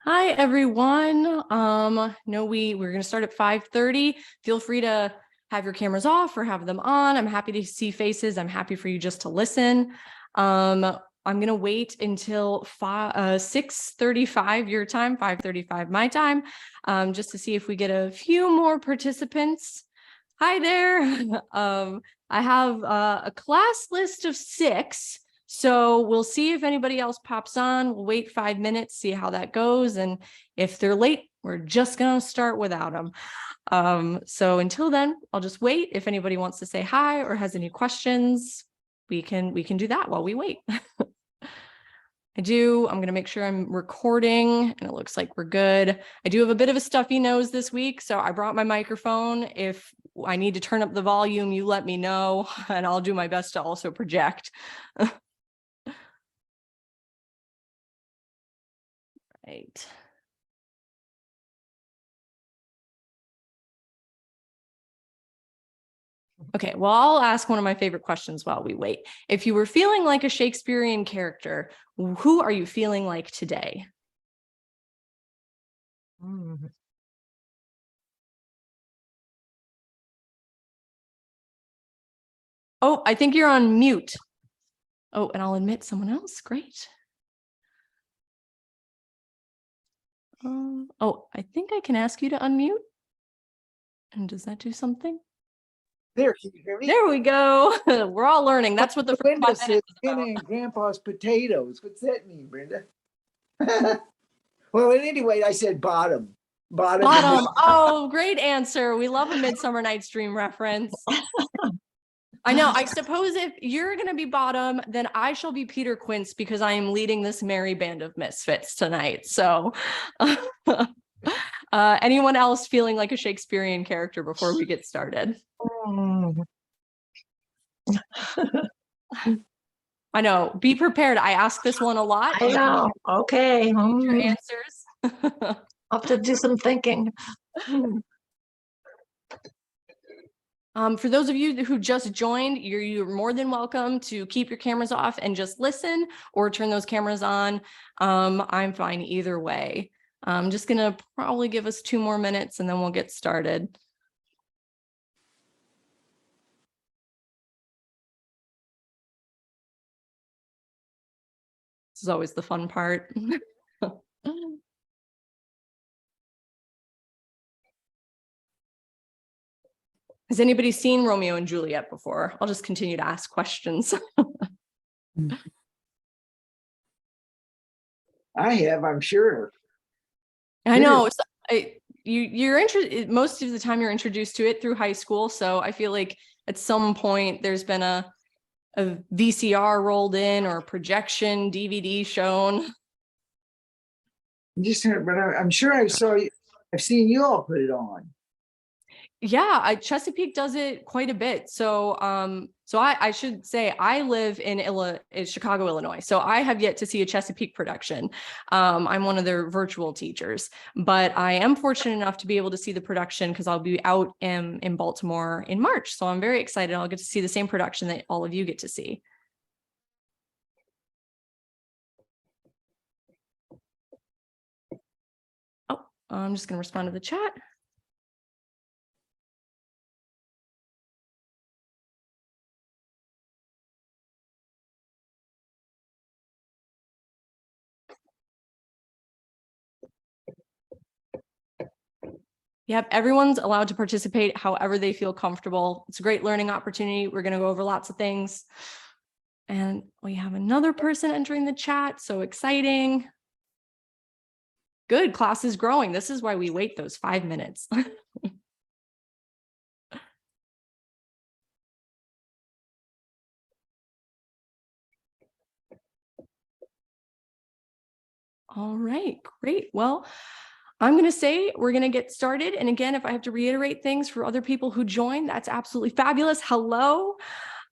Hi, everyone. No, we're going to start at 5:30. Feel free to have your cameras off or have them on. I'm happy to see faces. I'm happy for you just to listen. I'm going to wait until 6:35 your time, 5:35 my time, just to see if we get a few more participants. Hi there. I have a class list of 6. So we'll see if anybody else pops on. We'll wait 5 minutes, see how that goes. And if they're late, we're just going to start without them. So until then, I'll just wait. If anybody wants to say hi or has any questions, we can do that while we wait. I'm going to make sure I'm recording and it looks like we're good. I do have a bit of a stuffy nose this week, so I brought my microphone. If I need to turn up the volume, you let me know and I'll do my best to also project. Right. Okay, well, I'll ask one of my favorite questions while we wait. If you were feeling like a Shakespearean character, who are you feeling like today? Oh, I think you're on mute. Oh, and I'll admit someone else. Great. Oh, I think I can ask you to unmute. And does that do something? There, can you hear me? There we go. We're all learning. That's what the first 5 minutes is Brenda about. and Grandpa's potatoes. What's that mean, Brenda? Well, at any rate, I said bottom. Bottom. Oh, great answer. We love a Midsummer Night's Dream reference. I know. I suppose if you're going to be bottom, then I shall be Peter Quince because I am leading this merry band of misfits tonight. So anyone else feeling like a Shakespearean character before we get started? I know. Be prepared. I ask this one a lot. I know. Okay. Your answers. I'll have to do some thinking. For those of you who just joined, you're more than welcome to keep your cameras off and just listen or turn those cameras on. I'm fine either way. I'm just going to probably give us 2 more minutes and then we'll get started. This is always the fun part. Has anybody seen Romeo and Juliet before? I'll just continue to ask questions. I have, I'm sure. I know. You're interested most of the time. You're introduced to it through high school, so I feel like at some point there's been a VCR rolled in or a projection DVD shown. But I'm sure I've seen you all put it on. Yeah, Chesapeake does it quite a bit. So, I should say I live in Chicago, Illinois. So I have yet to see a Chesapeake production. I'm one of their virtual teachers, but I am fortunate enough to be able to see the production because I'll be out in Baltimore in March. So I'm very excited. I'll get to see the same production that all of you get to see. Oh, I'm just going to respond to the chat. Yep, everyone's allowed to participate however they feel comfortable. It's a great learning opportunity. We're going to go over lots of things. And we have another person entering the chat. So exciting. Good, class is growing. This is why we wait those 5 minutes. All right, great. Well, I'm going to say we're going to get started. And again, if I have to reiterate things for other people who join, that's absolutely fabulous. Hello.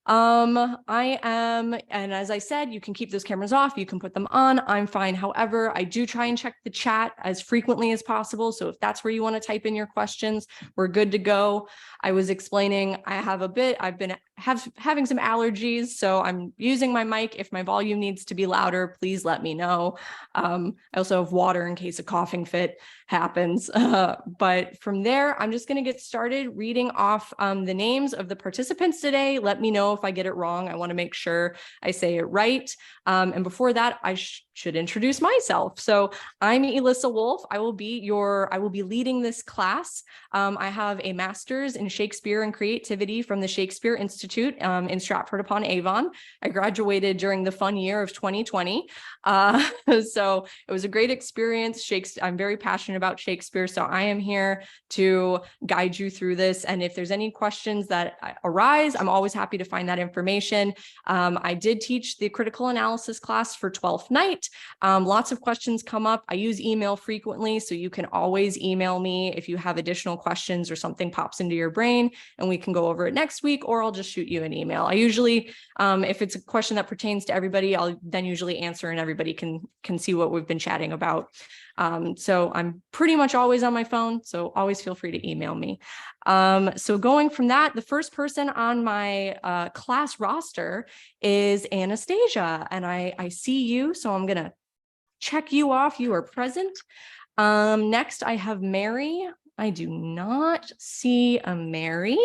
I am, and as I said, you can keep those cameras off, you can put them on. I'm fine. However, I do try and check the chat as frequently as possible. So if that's where you want to type in your questions, we're good to go. I was explaining, I've been having some allergies, so I'm using my mic. If my volume needs to be louder, please let me know. I also have water in case a coughing fit happens. But from there, I'm just going to get started reading off the names of the participants today. Let me know if I get it wrong. I want to make sure I say it right. And before that, I should introduce myself. So I'm Elissa Wolf. I will be leading this class. I have a master's in Shakespeare and creativity from the Shakespeare Institute in Stratford upon Avon. I graduated during the fun year of 2020. So it was a great experience. I'm very passionate about Shakespeare, so I am here to guide you through this. And if there's any questions that arise, I'm always happy to find that information. I did teach the critical analysis class for 12th night. Lots of questions come up. I use email frequently, so you can always email me if you have additional questions or something pops into your brain, and we can go over it next week, or I'll just shoot you an email. I usually, if it's a question that pertains to everybody, I'll then usually answer and everybody can see what we've been chatting about. So I'm pretty much always on my phone, so always feel free to email me. So going from that, the first person on my class roster is Anastasia, and I see you, so I'm gonna check you off. You are present. Next, I have Mary. I do not see a Mary.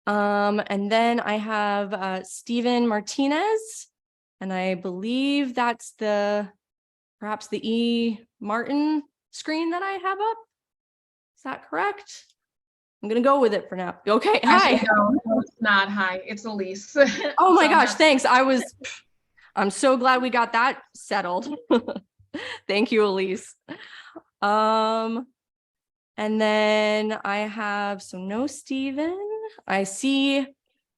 And then I have Stephen Martinez, and I believe that's perhaps the E. Martin screen that I have up. Is that correct? I'm gonna go with it for now. Okay, hi. Actually, no, it's not. Hi, it's Elise. Oh my gosh, thanks. I'm so glad we got that settled. Thank you, Elise. And then I have, so no Stephen. I see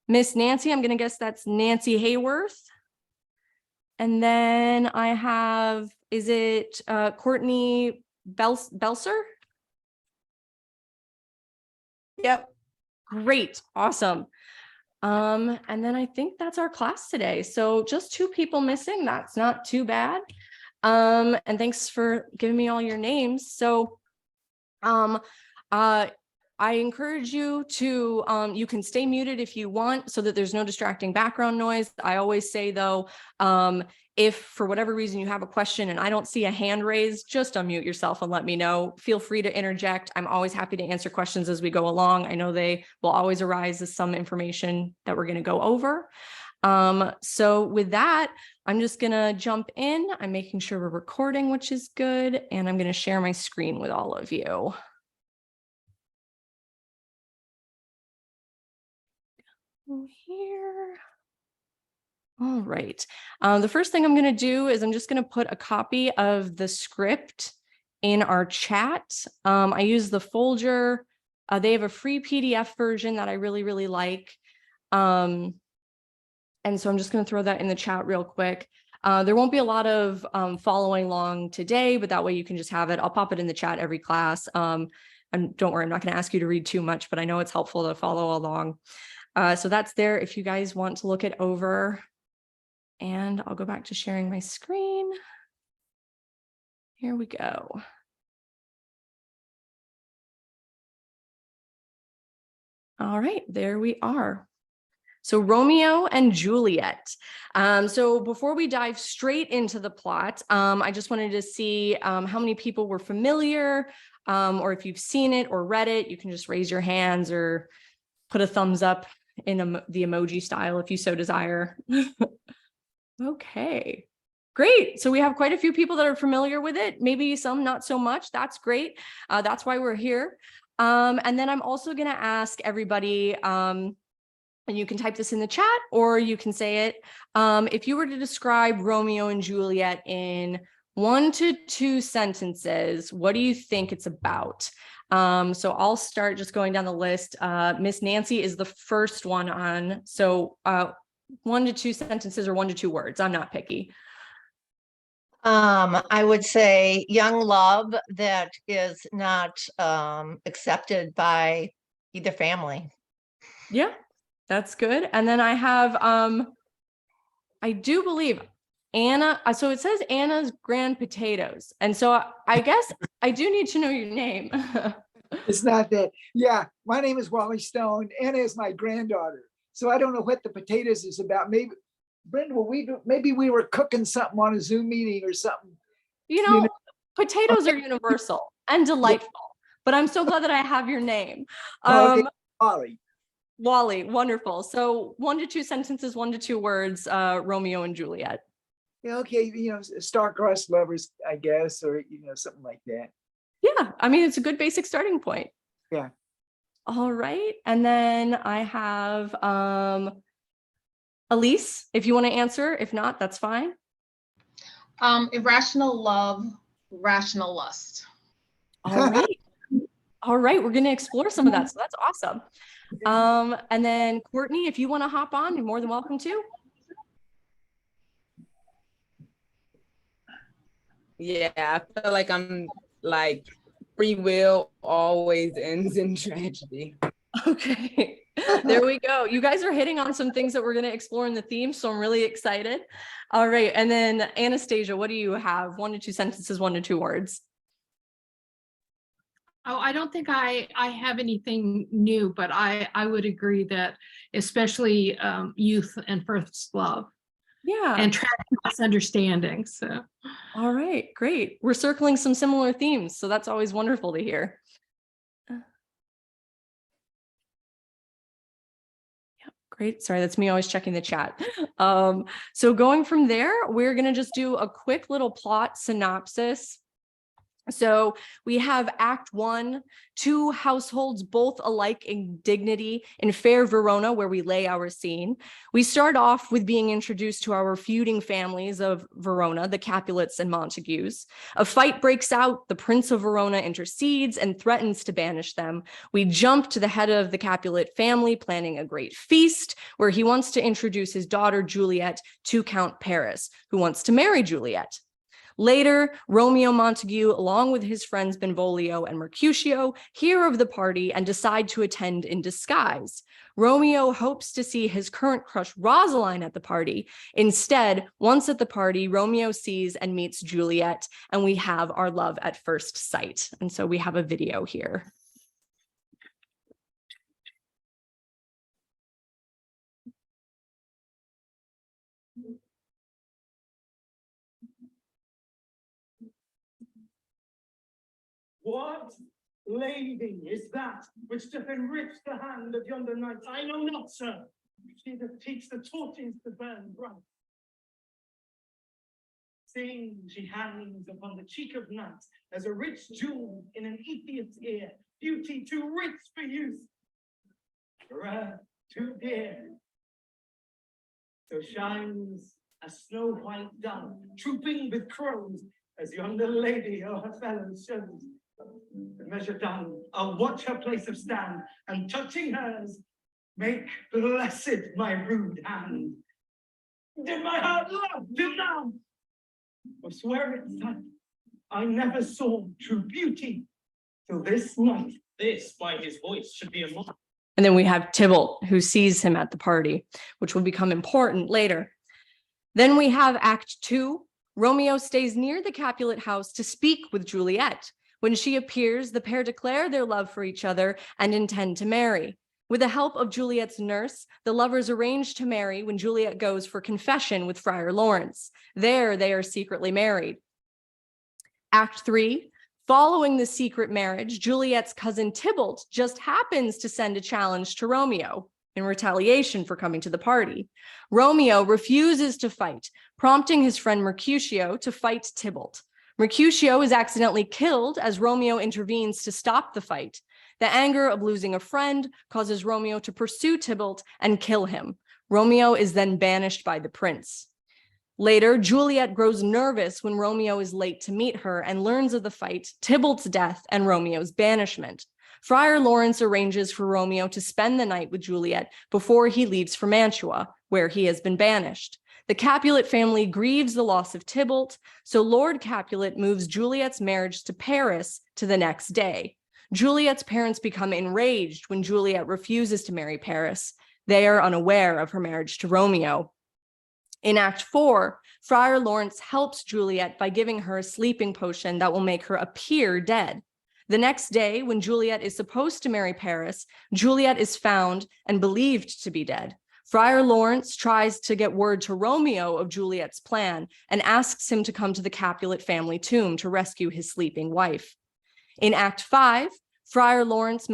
Miss Nancy. I'm gonna guess that's Nancy Hayworth. And then I have, is it Courtney Belser? Yep. Great. Awesome. And then I think that's our class today. So just 2 people missing. That's not too bad. And thanks for giving me all your names. So I encourage you to, you can stay muted if you want so that there's no distracting background noise. I always say though, if for whatever reason you have a question and I don't see a hand raised, just unmute yourself and let me know. Feel free to interject. I'm always happy to answer questions as we go along. I know they will always arise as some information that we're going to go over. So with that, I'm just going to jump in. I'm making sure we're recording, which is good. And I'm going to share my screen with all of you. Here. All right. The first thing I'm going to do is I'm just going to put a copy of the script in our chat. I use the Folger. They have a free PDF version that I really, really like. And so I'm just going to throw that in the chat real quick. There won't be a lot of following along today, but that way you can just have it. I'll pop it in the chat every class. And don't worry, I'm not going to ask you to read too much, but I know it's helpful to follow along. So that's there if you guys want to look it over. And I'll go back to sharing my screen. Here we go. All right, there we are. So Romeo and Juliet. So before we dive straight into the plot, I just wanted to see how many people were familiar, or if you've seen it or read it, you can just raise your hands or put a thumbs up in the emoji style if you so desire. Okay, great. So we have quite a few people that are familiar with it, maybe some not so much. That's great. That's why we're here. And then I'm also going to ask everybody, and you can type this in the chat or you can say it. If you were to describe Romeo and Juliet in 1 to 2 sentences, what do you think it's about? So I'll start just going down the list. Miss Nancy is the first one on. So 1 to 2 sentences or 1 to 2 words. I'm not picky. I would say young love that is not accepted by either family. Yeah, that's good. And then I have, I do believe Anna. So it says Anna's Grand Potatoes. And so I guess I do need to know your name. It's not that. Yeah, my name is Wally Stone. Anna is my granddaughter. So I don't know what the potatoes is about. Maybe, Brenda, maybe we were cooking something on a Zoom meeting or something. You You know, know- potatoes are universal and delightful, but I'm so glad that I have your name. Okay, Wally. Wally, wonderful. So 1 to 2 sentences, 1 to 2 words, Romeo and Juliet. Yeah, okay, star-crossed lovers, I guess, or something like that. Yeah, I mean, it's a good basic starting point. Yeah. All right. And then I have Elise, if you want to answer. If not, that's fine. Irrational love, rational lust. All right. All right. We're going to explore some of that. So that's awesome. And then Courtney, if you want to hop on, you're more than welcome to. Yeah, I feel like I'm like free will always ends in tragedy. Okay, there we go. You guys are hitting on some things that we're going to explore in the theme, so I'm really excited. All right, and then Anastasia, what do you have? 1 to 2 sentences, 1 to 2 words. Oh, I don't think I have anything new, but I would agree that especially youth and first love Yeah. and tracking misunderstandings. So. All right, great. We're circling some similar themes, so that's always wonderful to hear. Great. Sorry, that's me always checking the chat. So going from there, we're going to just do a quick little plot synopsis. So we have Act 1, 2 households, both alike in dignity, in fair Verona, where we lay our scene. We start off with being introduced to our feuding families of Verona, the Capulets and Montagues. A fight breaks out. The Prince of Verona intercedes and threatens to banish them. We jump to the head of the Capulet family, planning a great feast, where he wants to introduce his daughter Juliet to Count Paris, who wants to marry Juliet. Later, Romeo Montague, along with his friends Benvolio and Mercutio, hear of the party and decide to attend in disguise. Romeo hopes to see his current crush Rosaline at the party. Instead, once at the party, Romeo sees and meets Juliet, and we have our love at first sight. And so we have a video here. What lady is that which doth enrich the hand of yonder knight? I know not, sir. She that teach the torches to burn bright. Seeing she hangs upon the cheek of night as a rich jewel in an Ethiop's ear, beauty too rich for use, rare too dear. So shines a snow white dove, trooping with crows, as yonder lady o'er her fellows shows. The measure done, I'll watch her place of stand, and touching hers, make blessed my rude hand. Did my heart love till now? Or swear it sight, I never saw true beauty till this night. This, by his voice, should be a mark. And then we have Tybalt, who sees him at the party, which will become important later. Then we have Act 2. Romeo stays near the Capulet house to speak with Juliet. When she appears, the pair declare their love for each other and intend to marry. With the help of Juliet's nurse, the lovers arrange to marry when Juliet goes for confession with Friar Lawrence. There, they are secretly married. Act 3. Following the secret marriage, Juliet's cousin Tybalt just happens to send a challenge to Romeo in retaliation for coming to the party. Romeo refuses to fight, prompting his friend Mercutio to fight Tybalt. Mercutio is accidentally killed as Romeo intervenes to stop the fight. The anger of losing a friend causes Romeo to pursue Tybalt and kill him. Romeo is then banished by the prince. Later, Juliet grows nervous when Romeo is late to meet her and learns of the fight, Tybalt's death, and Romeo's banishment. Friar Lawrence arranges for Romeo to spend the night with Juliet before he leaves for Mantua, where he has been banished. The Capulet family grieves the loss of Tybalt, so Lord Capulet moves Juliet's marriage to Paris to the next day. Juliet's parents become enraged when Juliet refuses to marry Paris. They are unaware of her marriage to Romeo. In Act 4, Friar Lawrence helps Juliet by giving her a sleeping potion that will make her appear dead. The next day, when Juliet is supposed to marry Paris, Juliet is found and believed to be dead. Friar Lawrence tries to get word to Romeo of Juliet's plan and asks him to come to the Capulet family tomb to rescue his sleeping wife. In Act 5, Friar Lawrence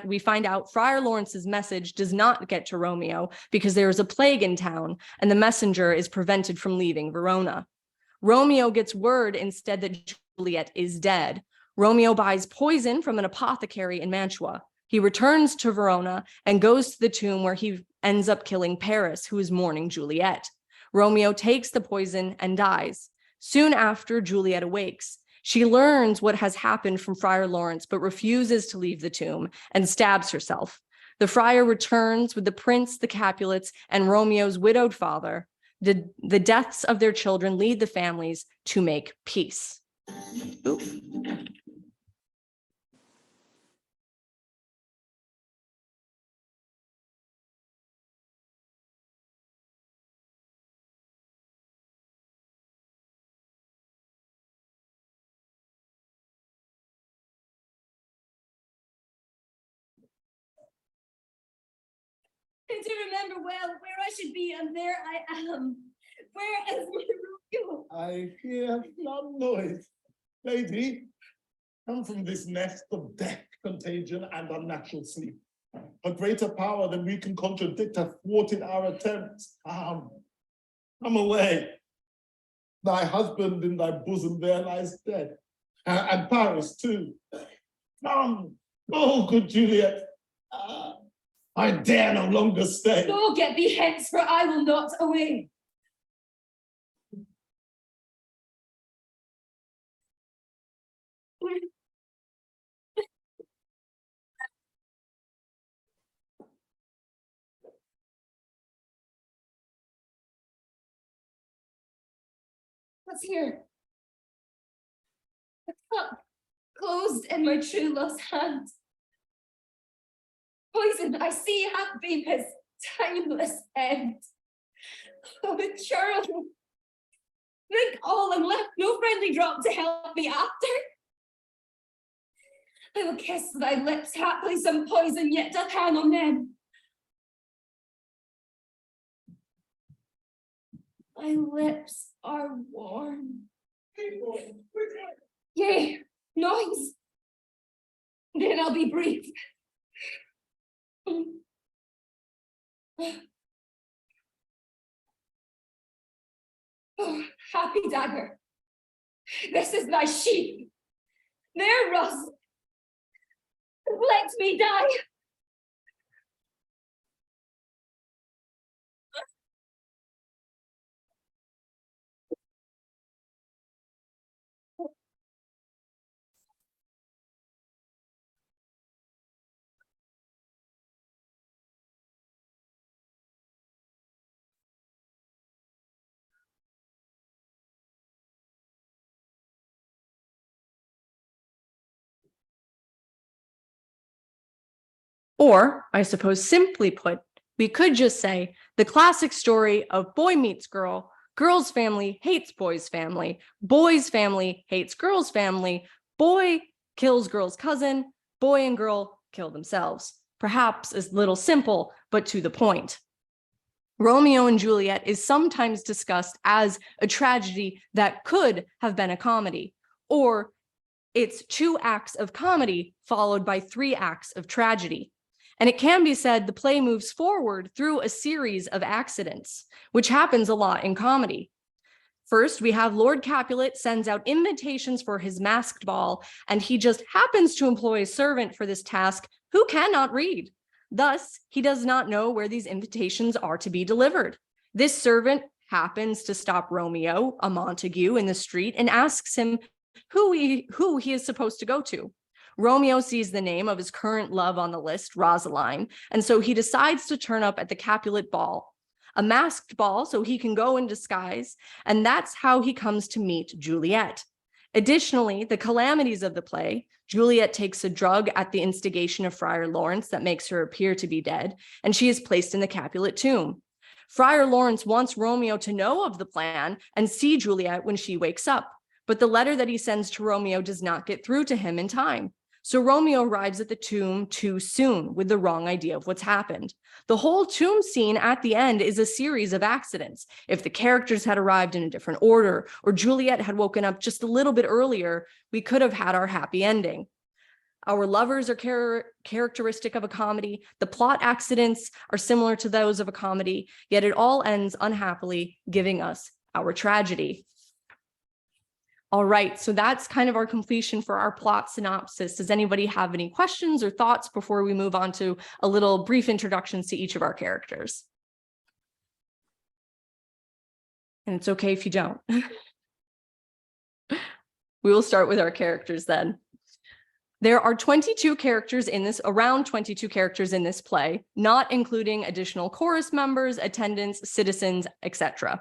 we find out Friar Lawrence's message does not get to Romeo because there is a plague in town and the messenger is prevented from leaving Verona. Romeo gets word instead that Juliet is dead. Romeo buys poison from an apothecary in Mantua. He returns to Verona and goes to the tomb where he ends up killing Paris, who is mourning Juliet. Romeo takes the poison and dies. Soon after, Juliet awakes. She learns what has happened from Friar Lawrence, but refuses to leave the tomb and stabs herself. The friar returns with the prince, the Capulets, and Romeo's widowed father. The deaths of their children lead the families to make peace. Oop. I do remember well where I should be, and there I am. Where is my Romeo? I hear some noise. Lady, come from this nest of death, contagion, and unnatural sleep. A greater power than we can contradict hath thwarted our attempts. Come away. Thy husband in thy bosom there lies dead, and Paris too. Come, oh, good Juliet. I dare no longer stay. Go, get thee hence, for I will not away. What's here? A cup closed in my true love's hand. Poison I see hath been his timeless end. Oh, Charles, drink all and left no friendly drop to help me after. I will kiss thy lips, haply some poison yet doth hang on them. My lips are warm. Yea, noise. Then I'll be brief. Oh, happy dagger. This is thy sheath. There, Ross. Let me die. Or, I suppose simply put, we could just say the classic story of boy meets girl, girl's family hates boy's family hates girl's family, boy kills girl's cousin, boy and girl kill themselves. Perhaps a little simple, but to the point. Romeo and Juliet is sometimes discussed as a tragedy that could have been a comedy, or it's 2 acts of comedy followed by 3 acts of tragedy. And it can be said the play moves forward through a series of accidents, which happens a lot in comedy. First, we have Lord Capulet sends out invitations for his masked ball, and he just happens to employ a servant for this task who cannot read. Thus, he does not know where these invitations are to be delivered. This servant happens to stop Romeo, a Montague, in the street and asks him who he is supposed to go to. Romeo sees the name of his current love on the list, Rosaline, and so he decides to turn up at the Capulet ball, a masked ball so he can go in disguise, and that's how he comes to meet Juliet. Additionally, the calamities of the play, Juliet takes a drug at the instigation of Friar Lawrence that makes her appear to be dead, and she is placed in the Capulet tomb. Friar Lawrence wants Romeo to know of the plan and see Juliet when she wakes up, but the letter that he sends to Romeo does not get through to him in time. So Romeo arrives at the tomb too soon with the wrong idea of what's happened. The whole tomb scene at the end is a series of accidents. If the characters had arrived in a different order, or Juliet had woken up just a little bit earlier, we could have had our happy ending. Our lovers are characteristic of a comedy. The plot accidents are similar to those of a comedy, yet it all ends unhappily, giving us our tragedy. All right, so that's kind of our completion for our plot synopsis. Does anybody have any questions or thoughts before we move on to a little brief introductions to each of our characters? And it's okay if you don't. We will start with our characters then. There are 22 characters in this, around 22 characters in this play, not including additional chorus members, attendants, citizens, etc.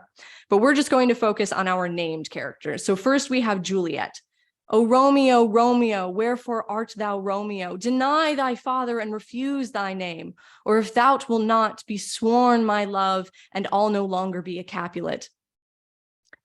But we're just going to focus on our named characters. So first we have Juliet. O Romeo, Romeo, wherefore art thou Romeo? Deny thy father and refuse thy name. Or if thou wilt not, be sworn my love, and I'll no longer be a Capulet.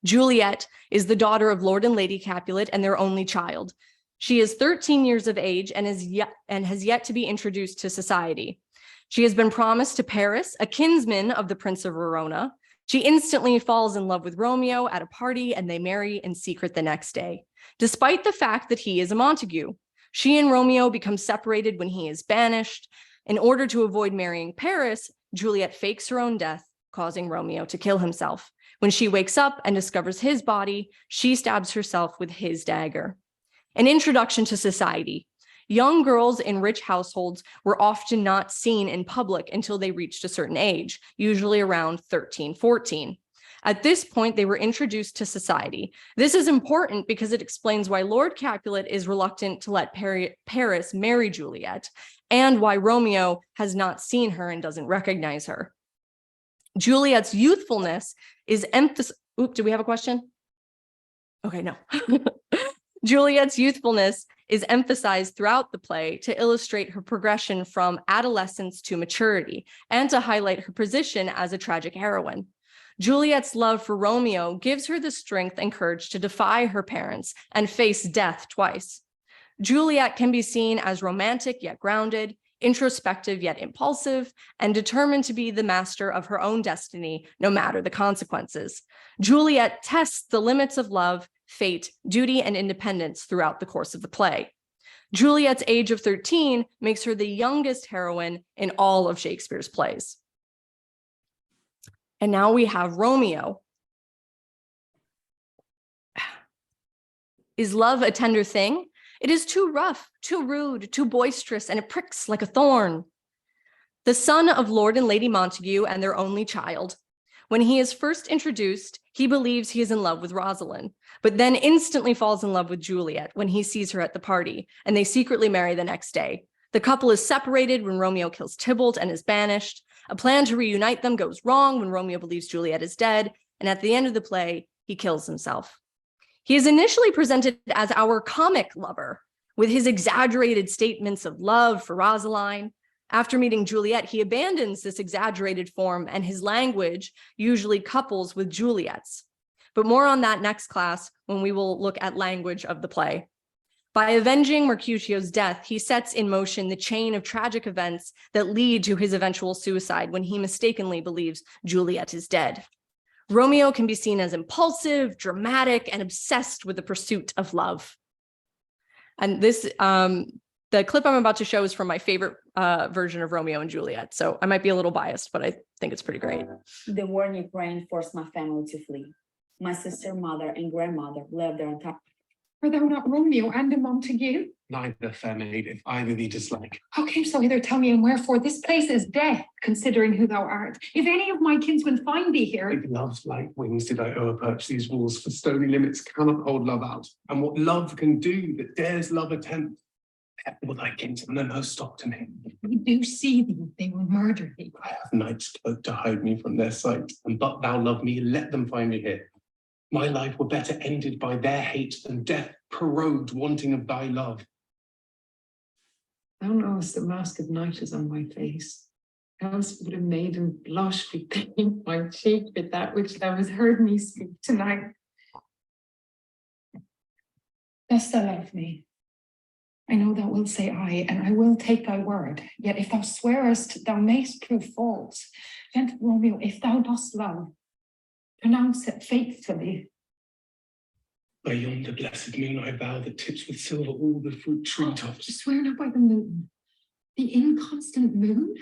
Juliet is the daughter of Lord and Lady Capulet and their only child. She is 13 years of age and has yet to be introduced to society. She has been promised to Paris, a kinsman of the Prince of Verona. She instantly falls in love with Romeo at a party and they marry in secret the next day. Despite the fact that he is a Montague, she and Romeo become separated when he is banished. In order to avoid marrying Paris, Juliet fakes her own death, causing Romeo to kill himself. When she wakes up and discovers his body, she stabs herself with his dagger. An introduction to society. Young girls in rich households were often not seen in public until they reached a certain age, usually around 13, 14. At this point, they were introduced to society. This is important because it explains why Lord Capulet is reluctant to let Paris marry Juliet, and why Romeo has not seen her and doesn't recognize her. Juliet's youthfulness is emphasized. Do we have a question? Okay, no. Juliet's youthfulness is emphasized throughout the play to illustrate her progression from adolescence to maturity and to highlight her position as a tragic heroine. Juliet's love for Romeo gives her the strength and courage to defy her parents and face death twice. Juliet can be seen as romantic yet grounded, introspective yet impulsive, and determined to be the master of her own destiny, no matter the consequences. Juliet tests the limits of love, fate, duty, and independence throughout the course of the play. Juliet's age of 13 makes her the youngest heroine in all of Shakespeare's plays. And now we have Romeo. Is love a tender thing? It is too rough, too rude, too boisterous, and it pricks like a thorn. The son of Lord and Lady Montague and their only child. When he is first introduced, he believes he is in love with Rosalind, but then instantly falls in love with Juliet when he sees her at the party, and they secretly marry the next day. The couple is separated when Romeo kills Tybalt and is banished. A plan to reunite them goes wrong when Romeo believes Juliet is dead, and at the end of the play, he kills himself. He is initially presented as our comic lover, with his exaggerated statements of love for Rosaline. After meeting Juliet, he abandons this exaggerated form, and his language usually couples with Juliet's. But more on that next class when we will look at language of the play. By avenging Mercutio's death, he sets in motion the chain of tragic events that lead to his eventual suicide when he mistakenly believes Juliet is dead. Romeo can be seen as impulsive, dramatic, and obsessed with the pursuit of love. And this, the clip I'm about to show is from my favorite version of Romeo and Juliet. So I might be a little biased, but I think it's pretty great. The war in Ukraine forced my family to flee. My sister, mother, and grandmother left their entire. Are thou not Romeo and a Montague? Neither, fair maid, if either thee dislike. How came so hither, tell me, and wherefore? This place is death, considering who thou art. If any of my kinsmen find thee here. Like love's light wings did I o'erperch these walls, for stony limits cannot hold love out. And what love can do that dares love attempt, that will thy kinsmen and no stop to me. If we do see thee, they will murder thee. I have night's cloak to hide me from their sight, and but thou love me, let them find me here. My life were better ended by their hate than death prorogued wanting of thy love. Thou knowest the mask of night is on my face. Else would a maiden blush be paint my cheek with that which thou hast heard me speak tonight. Dost thou love me? I know thou wilt say aye, and I will take thy word. Yet if thou swearest, thou mayst prove false. Gentle Romeo, if thou dost love, pronounce it faithfully. By yonder blessed moon, I vow that tips with silver all the fruit treetops. Swear not by the moon, the inconstant moon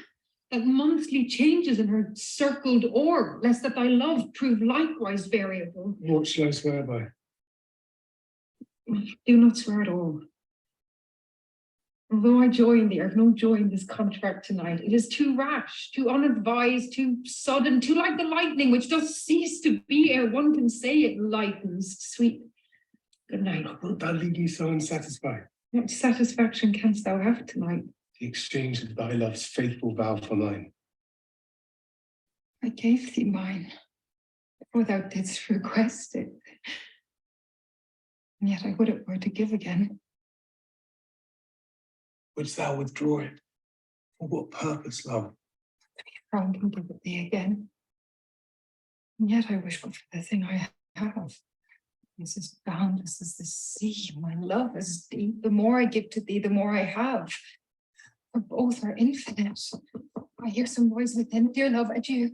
that monthly changes in her circled orb, lest that thy love prove likewise variable. What shall I swear by? Do not swear at all. Although I join thee, I have no joy in this contract tonight. It is too rash, too unadvised, too sudden, too like the lightning, which does cease to be ere one can say it lightens. Sweet good night. Wilt thou leave me so unsatisfied? What satisfaction canst thou have tonight? The exchange of thy love's faithful vow for mine. I gave thee mine, for thou didst request it. And yet I would it were to give again. Wouldst thou withdraw it? For what purpose, love? Frank and give it thee again. And yet I wish but for the thing I have. This is boundless as the sea. My love is deep. The more I give to thee, the more I have. For both are infinite. I hear some noise within. Dear love, adieu.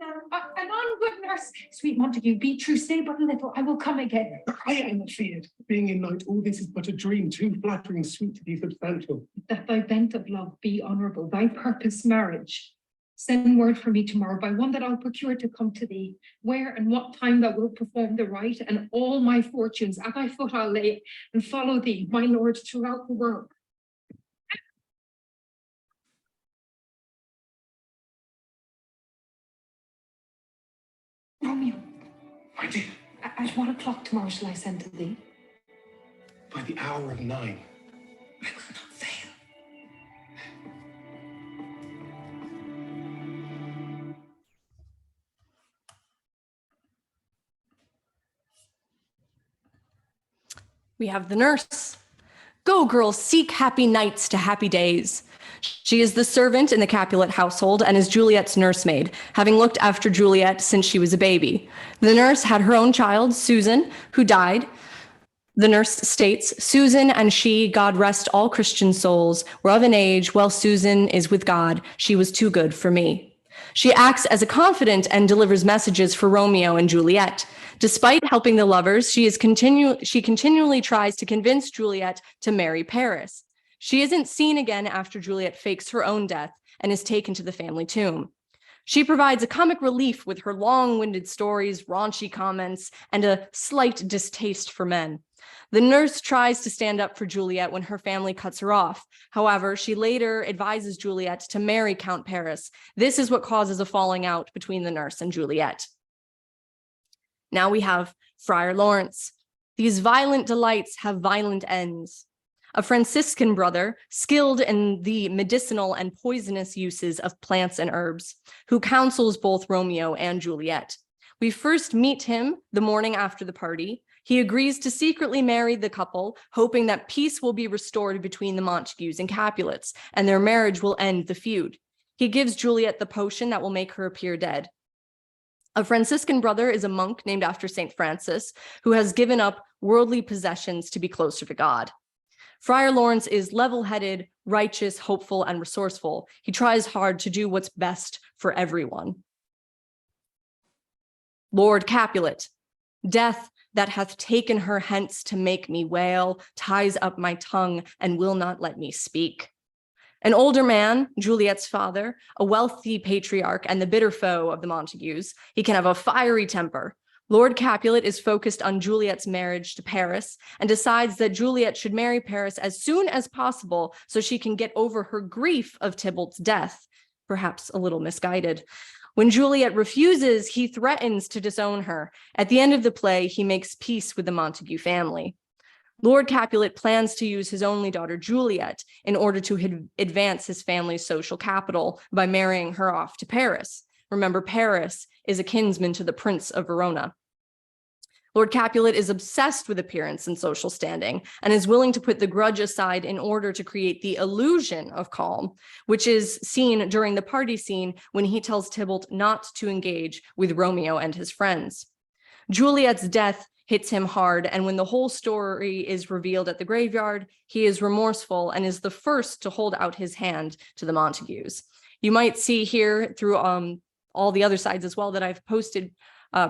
Anon, good nurse. Sweet Montague, be true, stay but a little. I will come again. I am feared. Being in night, all this is but a dream, too flattering sweet to be substantial. That thy bent of love be honorable, thy purpose marriage. Send word for me tomorrow by one that I'll procure to come to thee, where and what time thou wilt perform the rite, and all my fortunes at thy foot I'll lay, and follow thee, my lord, throughout the world. Romeo, My dear, at what o'clock tomorrow shall I send to thee? by the hour of 9. I will not fail. We have the nurse. Go, girls, seek happy nights to happy days. She is the servant in the Capulet household and is Juliet's nursemaid, having looked after Juliet since she was a baby. The nurse had her own child, Susan, who died. The nurse states, Susan and she, God rest all Christian souls, were of an age, while Susan is with God, she was too good for me. She acts as a confidant and delivers messages for Romeo and Juliet. Despite helping the lovers, she continually tries to convince Juliet to marry Paris. She isn't seen again after Juliet fakes her own death and is taken to the family tomb. She provides a comic relief with her long-winded stories, raunchy comments, and a slight distaste for men. The nurse tries to stand up for Juliet when her family cuts her off. However, she later advises Juliet to marry Count Paris. This is what causes a falling out between the nurse and Juliet. Now we have Friar Lawrence. These violent delights have violent ends. A Franciscan brother, skilled in the medicinal and poisonous uses of plants and herbs, who counsels both Romeo and Juliet. We first meet him the morning after the party. He agrees to secretly marry the couple, hoping that peace will be restored between the Montagues and Capulets, and their marriage will end the feud. He gives Juliet the potion that will make her appear dead. A Franciscan brother is a monk named after St. Francis, who has given up worldly possessions to be closer to God. Friar Lawrence is level-headed, righteous, hopeful, and resourceful. He tries hard to do what's best for everyone. Lord Capulet, death that hath taken her hence to make me wail, ties up my tongue and will not let me speak. An older man, Juliet's father, a wealthy patriarch and the bitter foe of the Montagues, he can have a fiery temper. Lord Capulet is focused on Juliet's marriage to Paris and decides that Juliet should marry Paris as soon as possible so she can get over her grief of Tybalt's death, perhaps a little misguided. When Juliet refuses, he threatens to disown her. At the end of the play, he makes peace with the Montague family. Lord Capulet plans to use his only daughter, Juliet, in order to advance his family's social capital by marrying her off to Paris. Remember, Paris is a kinsman to the Prince of Verona. Lord Capulet is obsessed with appearance and social standing and is willing to put the grudge aside in order to create the illusion of calm, which is seen during the party scene when he tells Tybalt not to engage with Romeo and his friends. Juliet's death hits him hard, and when the whole story is revealed at the graveyard, he is remorseful and is the first to hold out his hand to the Montagues. You might see here through all the other sides as well that I've posted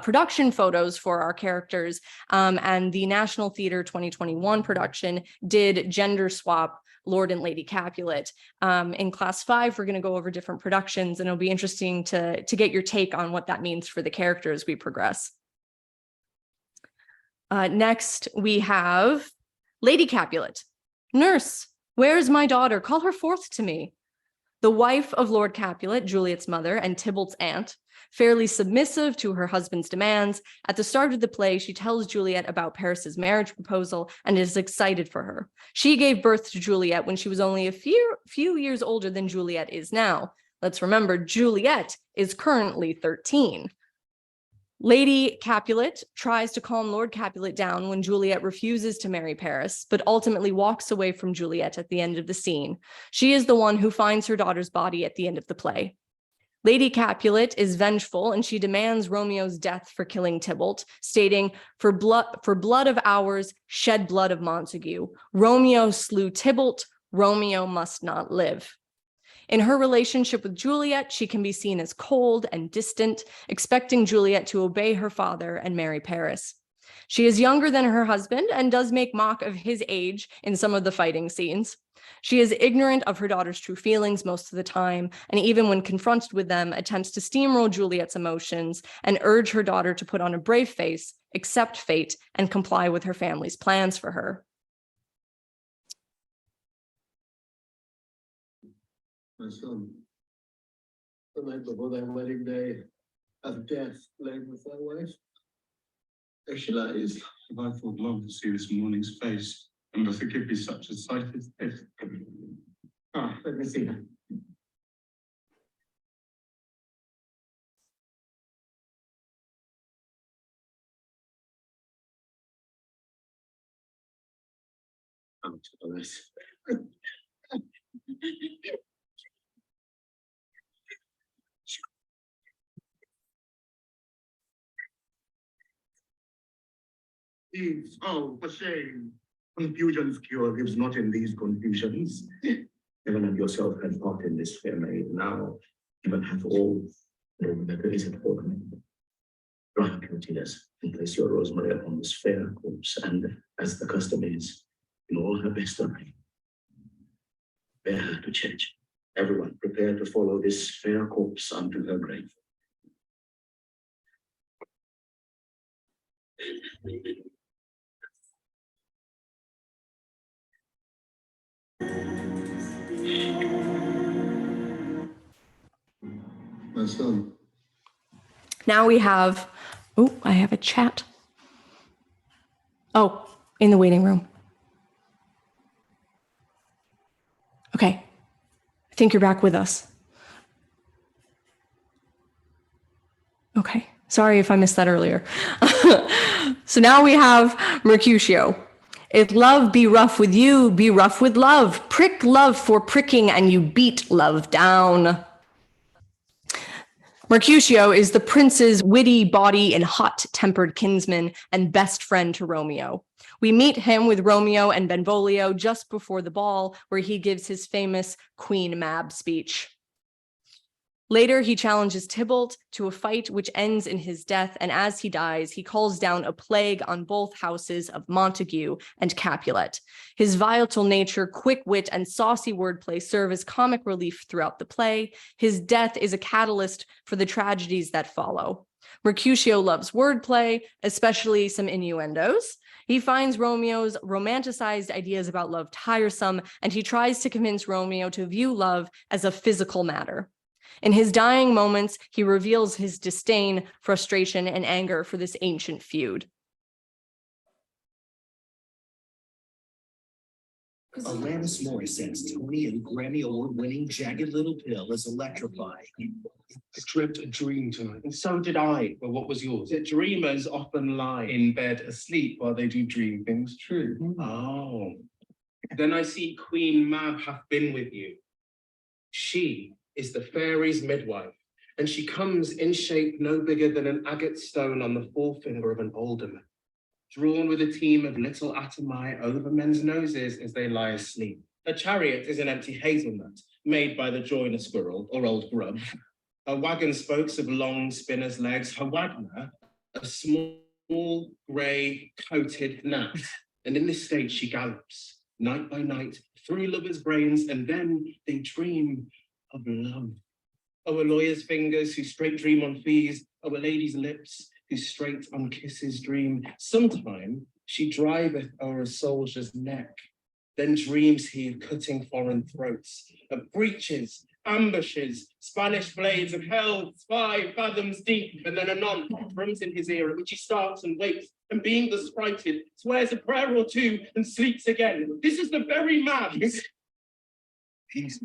production photos for our characters, and the National Theatre 2021 production did gender swap Lord and Lady Capulet. In class 5, we're going to go over different productions, and it'll be interesting to get your take on what that means for the character as we progress. Next, we have Lady Capulet. Nurse, where is my daughter? Call her forth to me. The wife of Lord Capulet, Juliet's mother and Tybalt's aunt, fairly submissive to her husband's demands, at the start of the play, she tells Juliet about Paris's marriage proposal and is excited for her. She gave birth to Juliet when she was only a few years older than Juliet is now. Let's remember, Juliet is currently 13. Lady Capulet tries to calm Lord Capulet down when Juliet refuses to marry Paris, but ultimately walks away from Juliet at the end of the scene. She is the one who finds her daughter's body at the end of the play. Lady Capulet is vengeful, and she demands Romeo's death for killing Tybalt, stating, for blood of ours, shed blood of Montague. Romeo slew Tybalt, Romeo must not live. In her relationship with Juliet, she can be seen as cold and distant, expecting Juliet to obey her father and marry Paris. She is younger than her husband and does make mock of his age in some of the fighting scenes. She is ignorant of her daughter's true feelings most of the time, and even when confronted with them, attempts to steamroll Juliet's emotions and urge her daughter to put on a brave face, accept fate, and comply with her family's plans for her. My son, the night before their wedding day, as death lay with their wife. There she lies. If I thought long to see this morning's face, and to forgive me such a sight as this. Ah, let me see her. Oh, nice. Thieves, oh, for shame. Confusion's cure lives not in these confusions. Heaven and yourself had part in this fair maid. Now, heaven hath all that there is at home. Dry her guiltiness and place your rosemary upon this fair corpse, and, as the custom is, in all her best array, bear her to church. Everyone prepare to follow this fair corpse unto her grave. My son. Now we have, oh, I have a chat. Oh, in the waiting room. Okay, I think you're back with us. Okay, sorry if I missed that earlier. So now we have Mercutio. If love be rough with you, be rough with love. Prick love for pricking and you beat love down. Mercutio is the prince's witty body and hot-tempered kinsman and best friend to Romeo. We meet him with Romeo and Benvolio just before the ball, where he gives his famous Queen Mab speech. Later, he challenges Tybalt to a fight which ends in his death, and as he dies, he calls down a plague on both houses of Montague and Capulet. His volatile nature, quick wit, and saucy wordplay serve as comic relief throughout the play. His death is a catalyst for the tragedies that follow. Mercutio loves wordplay, especially some innuendos. He finds Romeo's romanticized ideas about love tiresome, and he tries to convince Romeo to view love as a physical matter. In his dying moments, he reveals his disdain, frustration, and anger for this ancient feud. Alanis Morissette's Tony and Grammy Award-winning Jagged Little Pill is electrifying. I dreamt a dream tonight. And so did I. Well, what was yours? That dreamers often lie. In bed asleep while they do dream things true. Oh. Then I see Queen Mab hath been with you. She is the fairies' midwife, and she comes in shape no bigger than an agate stone on the forefinger of an alderman, drawn with a team of little atomi over men's noses as they lie asleep. Her chariot is an empty hazelnut made by the joiner squirrel or old grub. Her wagon spokes of long spinner's legs. Her wagner, a small grey coated gnat. And in this state she gallops, night by night, through lovers' brains, and then they dream of love. Oh, a lawyer's fingers who straight dream on fees. Oh, a lady's lips who straight on kisses dream. Sometime she driveth o'er a soldier's neck. Then dreams he of cutting foreign throats, of breaches, ambushes, Spanish blades of hell 5 fathoms deep, and then anon drums in his ear, at which he starts and wakes, and being thus frighted, swears a prayer or two and sleeps again. This is the very man. Peace.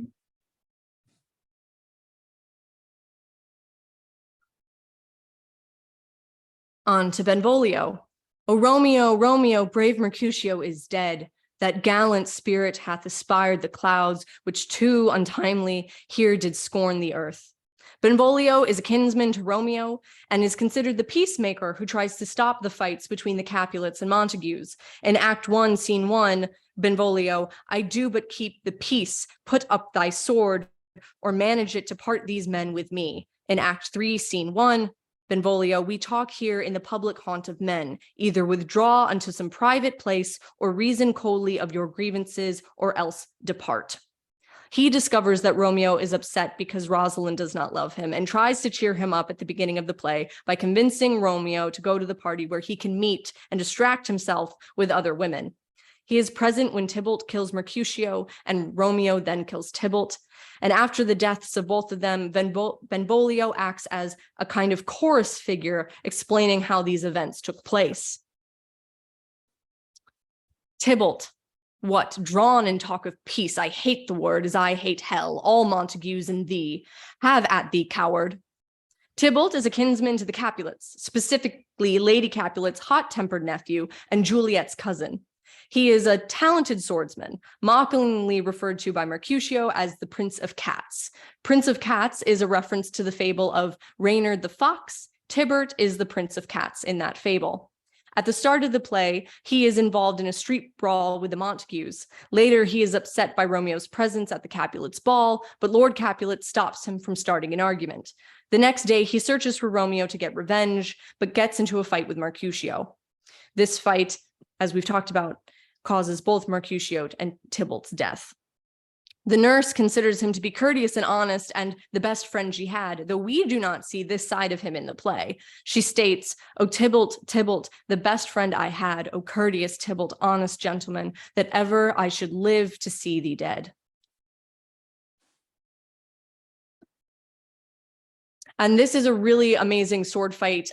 On to Benvolio. O Romeo, Romeo, brave Mercutio is dead. That gallant spirit hath aspired the clouds, which too untimely here did scorn the earth. Benvolio is a kinsman to Romeo and is considered the peacemaker who tries to stop the fights between the Capulets and Montagues. In Act 1, Scene 1, Benvolio, I do but keep the peace, put up thy sword, or manage it to part these men with me. In Act 3, Scene 1, Benvolio, we talk here in the public haunt of men, either withdraw unto some private place or reason coldly of your grievances or else depart. He discovers that Romeo is upset because Rosalind does not love him and tries to cheer him up at the beginning of the play by convincing Romeo to go to the party where he can meet and distract himself with other women. He is present when Tybalt kills Mercutio and Romeo then kills Tybalt. And after the deaths of both of them, Benvolio acts as a kind of chorus figure explaining how these events took place. Tybalt, what, drawn in talk of peace, I hate the word as I hate hell, all Montagues and thee. Have at thee, coward. Tybalt is a kinsman to the Capulets, specifically Lady Capulet's hot-tempered nephew and Juliet's cousin. He is a talented swordsman, mockingly referred to by Mercutio as the Prince of Cats. Prince of Cats is a reference to the fable of Reynard the Fox. Tybalt is the Prince of Cats in that fable. At the start of the play, he is involved in a street brawl with the Montagues. Later, he is upset by Romeo's presence at the Capulets' ball, but Lord Capulet stops him from starting an argument. The next day, he searches for Romeo to get revenge, but gets into a fight with Mercutio. This fight, as we've talked about, causes both Mercutio and Tybalt's death. The nurse considers him to be courteous and honest and the best friend she had, though we do not see this side of him in the play. She states, "O Tybalt, Tybalt, the best friend I had, O courteous Tybalt, honest gentleman, that ever I should live to see thee dead." And this is a really amazing sword fight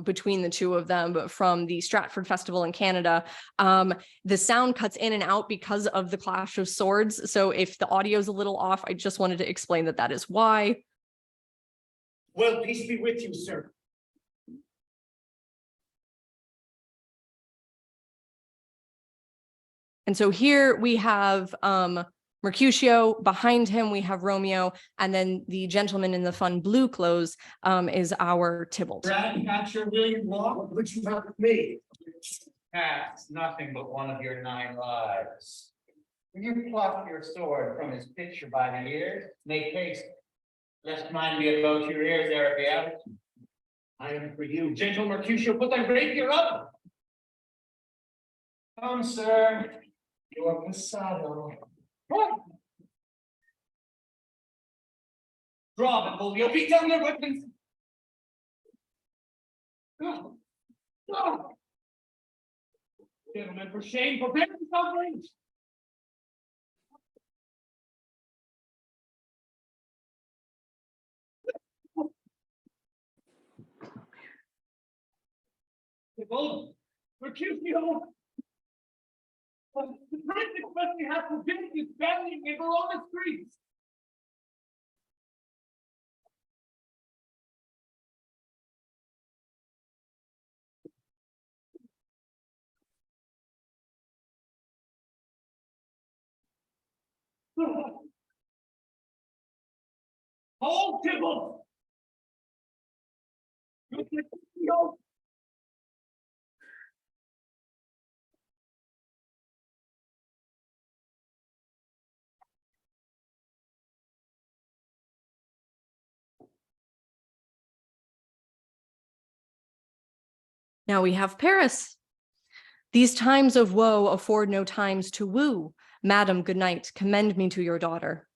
between the two of them from the Stratford Festival in Canada. The sound cuts in and out because of the clash of swords. So if the audio is a little off, I just wanted to explain that that is why. Well, peace be with you, sir. And so here we have Mercutio, behind him we have Romeo, and then the gentleman in the fun blue clothes is our Tybalt. Ratcatcher William Law, what you have with me? That's nothing but one of your 9 lives. When you pluck your sword from his picture by the ears, make haste, lest mine be about your ears, Arabia. I am for you, gentle Mercutio, put thy rapier up. Come, sir, your passado. What? Draw, Benvolio, beat down their weapons. Go. Go. Gentlemen, for shame, prepare yourself, range. Mercutio. The prince especially has forbidden his family in Verona streets. Hold, Tybalt! No. Now we have Paris. These times of woe afford no times to woo. Madam, good night. Commend me to your daughter.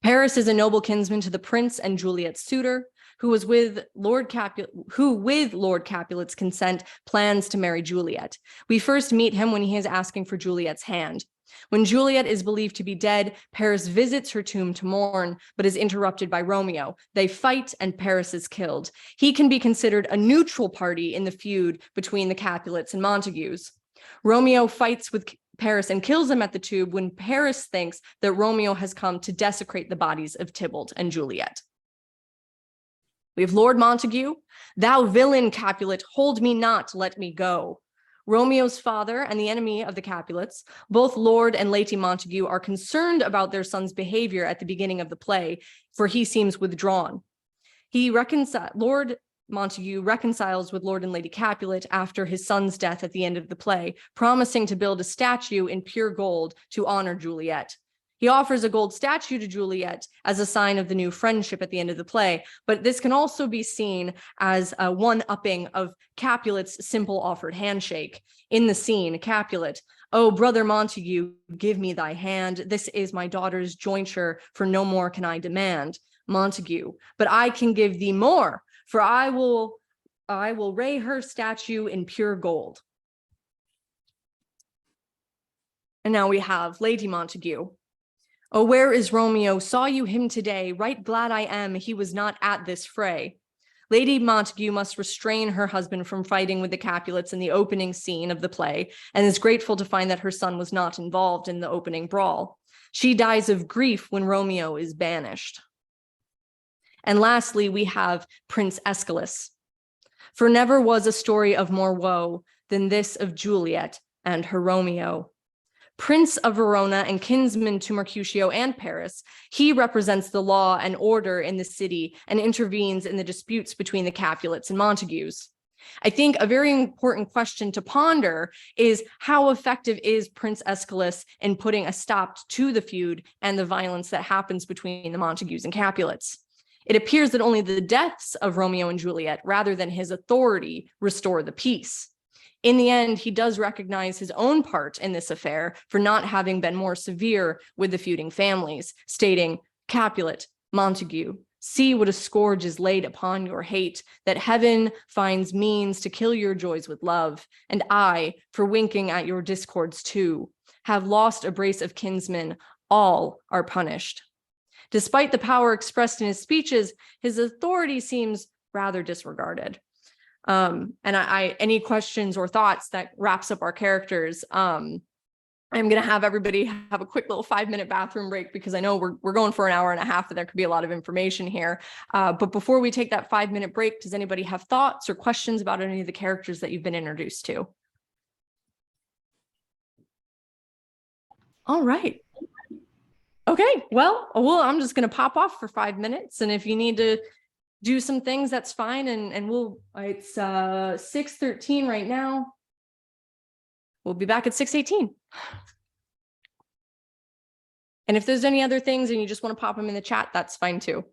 Paris is a noble kinsman to the prince and Juliet's suitor, who with Lord Capulet's consent plans to marry Juliet. We first meet him when he is asking for Juliet's hand. When Juliet is believed to be dead, Paris visits her tomb to mourn, but is interrupted by Romeo. They fight and Paris is killed. He can be considered a neutral party in the feud between the Capulets and Montagues. Romeo fights with Paris and kills him at the tomb when Paris thinks that Romeo has come to desecrate the bodies of Tybalt and Juliet. We have Lord Montague. Thou villain Capulet, hold me not, let me go. Romeo's father and the enemy of the Capulets, both Lord and Lady Montague, are concerned about their son's behavior at the beginning of the play, for he seems withdrawn. Lord Montague reconciles with Lord and Lady Capulet after his son's death at the end of the play, promising to build a statue in pure gold to honor Juliet. He offers a gold statue to Juliet as a sign of the new friendship at the end of the play, but this can also be seen as a one-upping of Capulet's simple offered handshake. In the scene, Capulet, "Oh, brother Montague, give me thy hand. This is my daughter's jointure, for no more can I demand." Montague, "But I can give thee more, for I will ray her statue in pure gold." And now we have Lady Montague. "Oh, where is Romeo? Saw you him today? Right glad I am he was not at this fray." Lady Montague must restrain her husband from fighting with the Capulets in the opening scene of the play, and is grateful to find that her son was not involved in the opening brawl. She dies of grief when Romeo is banished. And lastly, we have Prince Escalus. "For never was a story of more woe than this of Juliet and her Romeo." Prince of Verona and kinsman to Mercutio and Paris, he represents the law and order in the city and intervenes in the disputes between the Capulets and Montagues. I think a very important question to ponder is how effective is Prince Escalus in putting a stop to the feud and the violence that happens between the Montagues and Capulets? It appears that only the deaths of Romeo and Juliet, rather than his authority, restore the peace. In the end, he does recognize his own part in this affair for not having been more severe with the feuding families, stating, "Capulet, Montague, see what a scourge is laid upon your hate, that heaven finds means to kill your joys with love, and I, for winking at your discords too, have lost a brace of kinsmen, all are punished." Despite the power expressed in his speeches, his authority seems rather disregarded. And any questions or thoughts that wraps up our characters. I'm going to have everybody have a quick little 5-minute bathroom break because I know we're going for an hour and a half and there could be a lot of information here. But before we take that 5-minute break, does anybody have thoughts or questions about any of the characters that you've been introduced to? All right. Okay, well, I'm just going to pop off for 5 minutes. And if you need to do some things, that's fine. And it's 6:13 right now. We'll be back at 6:18. And if there's any other things and you just want to pop them in the chat, that's fine too.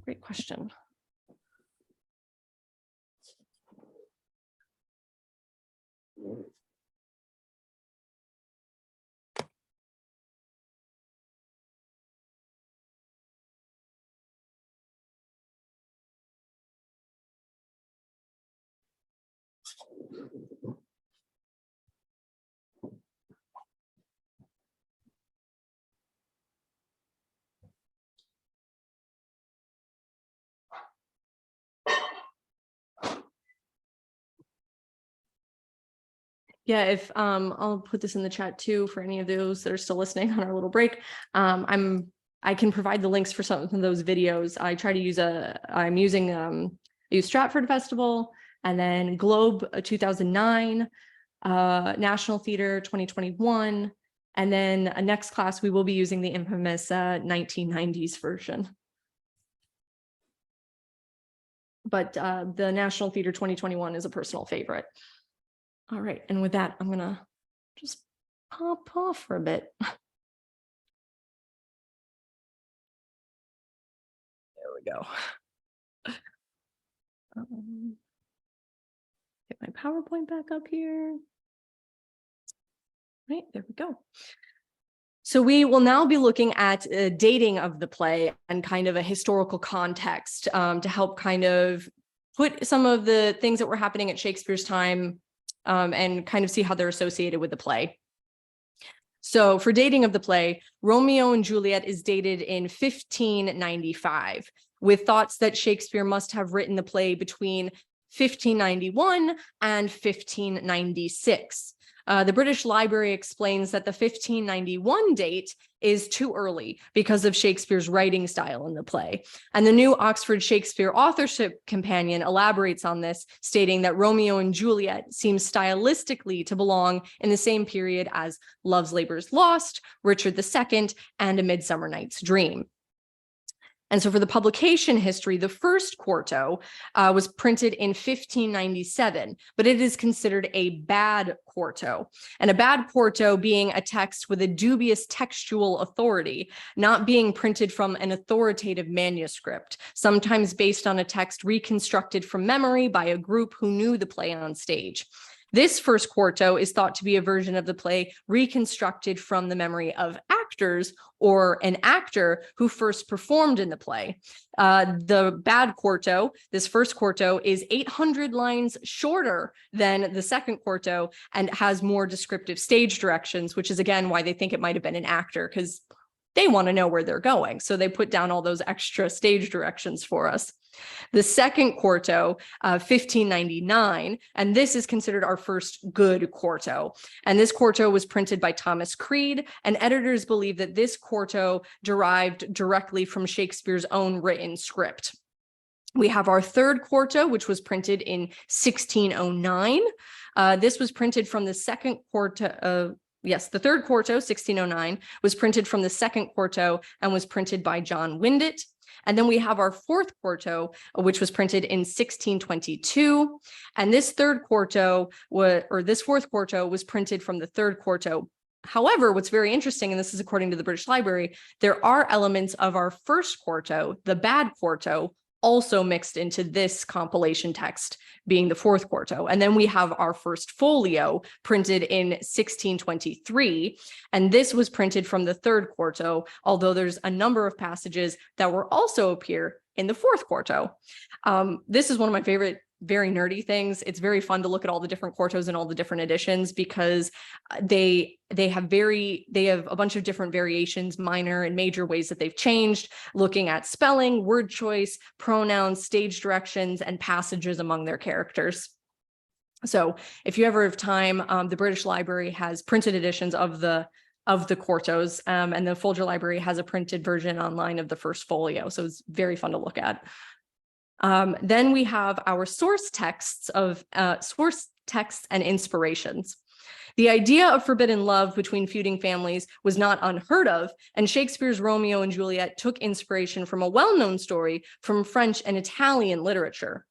Great question. Yeah, if I'll put this in the chat too for any of those that are still listening on our little break. I can provide the links for some of those videos. I try to use I use Stratford Festival, and then Globe 2009, National Theater 2021, and then next class we will be using the infamous 1990s version. But the National Theater 2021 is a personal favorite. All right, and with that, I'm gonna just pop off for a bit. There we go. Get my PowerPoint back up here. Right, there we go. So we will now be looking at dating of the play and kind of a historical context to help kind of put some of the things that were happening at Shakespeare's time and kind of see how they're associated with the play. So for dating of the play, Romeo and Juliet is dated in 1595, with thoughts that Shakespeare must have written the play between 1591 and 1596. The British Library explains that the 1591 date is too early because of Shakespeare's writing style in the play. And the New Oxford Shakespeare Authorship Companion elaborates on this, stating that Romeo and Juliet seems stylistically to belong in the same period as Love's Labour's Lost, Richard II, and A Midsummer Night's Dream. And so for the publication history, the first quarto was printed in 1597, but it is considered a bad quarto. And a bad quarto being a text with a dubious textual authority, not being printed from an authoritative manuscript, sometimes based on a text reconstructed from memory by a group who knew the play on stage. This first quarto is thought to be a version of the play reconstructed from the memory of actors or an actor who first performed in the play. The bad quarto, this first quarto, is 800 lines shorter than the second quarto and has more descriptive stage directions, which is again why they think it might have been an actor, because they want to know where they're going. So they put down all those extra stage directions for us. The second quarto, 1599, and this is considered our first good quarto. And this quarto was printed by Thomas Creed, and editors believe that this quarto derived directly from Shakespeare's own written script. We have our third quarto, which was printed in 1609. This was printed from the second quarto. Yes, the third quarto, 1609, was printed from the second quarto and was printed by John Windett. And then we have our fourth quarto, which was printed in 1622. And this third quarto, this fourth quarto was printed from the third quarto. However, what's very interesting, and this is according to the British Library, there are elements of our first quarto, the bad quarto, also mixed into this compilation text, being the fourth quarto. And then we have our first folio printed in 1623, and this was printed from the third quarto, although there's a number of passages that will also appear in the fourth quarto. This is one of my favorite very nerdy things. It's very fun to look at all the different quartos and all the different editions because they have a bunch of different variations, minor and major ways that they've changed, looking at spelling, word choice, pronouns, stage directions, and passages among their characters. So if you ever have time, the British Library has printed editions of the quartos, and the Folger Library has a printed version online of the first folio. So it's very fun to look at. Then we have our source texts and inspirations. The idea of forbidden love between feuding families was not unheard of, and Shakespeare's Romeo and Juliet took inspiration from a well-known story from French and Italian literature.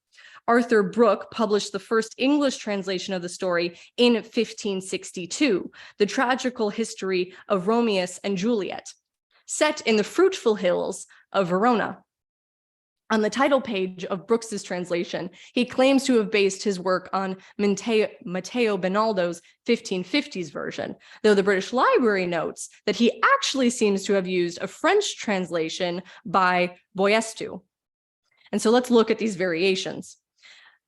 Arthur Brooke published the first English translation of the story in 1562, The Tragical History of Romeus and Juliet, set in the fruitful hills of Verona. On the title page of Brooks's translation, he claims to have based his work on Matteo Benaldo's 1550s version, though the British Library notes that he actually seems to have used a French translation by Boileau. And so let's look at these variations.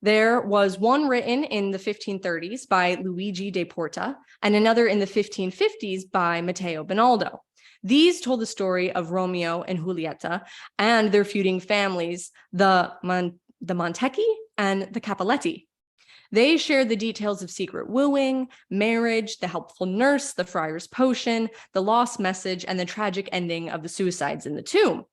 There was one written in the 1530s by Luigi da Porta and another in the 1550s by Matteo Benaldo. These told the story of Romeo and Julieta and their feuding families, the Montecchi and the Cappelletti. They shared the details of secret wooing, marriage, the helpful nurse, the friar's potion, the lost message, and the tragic ending of the suicides in the tomb.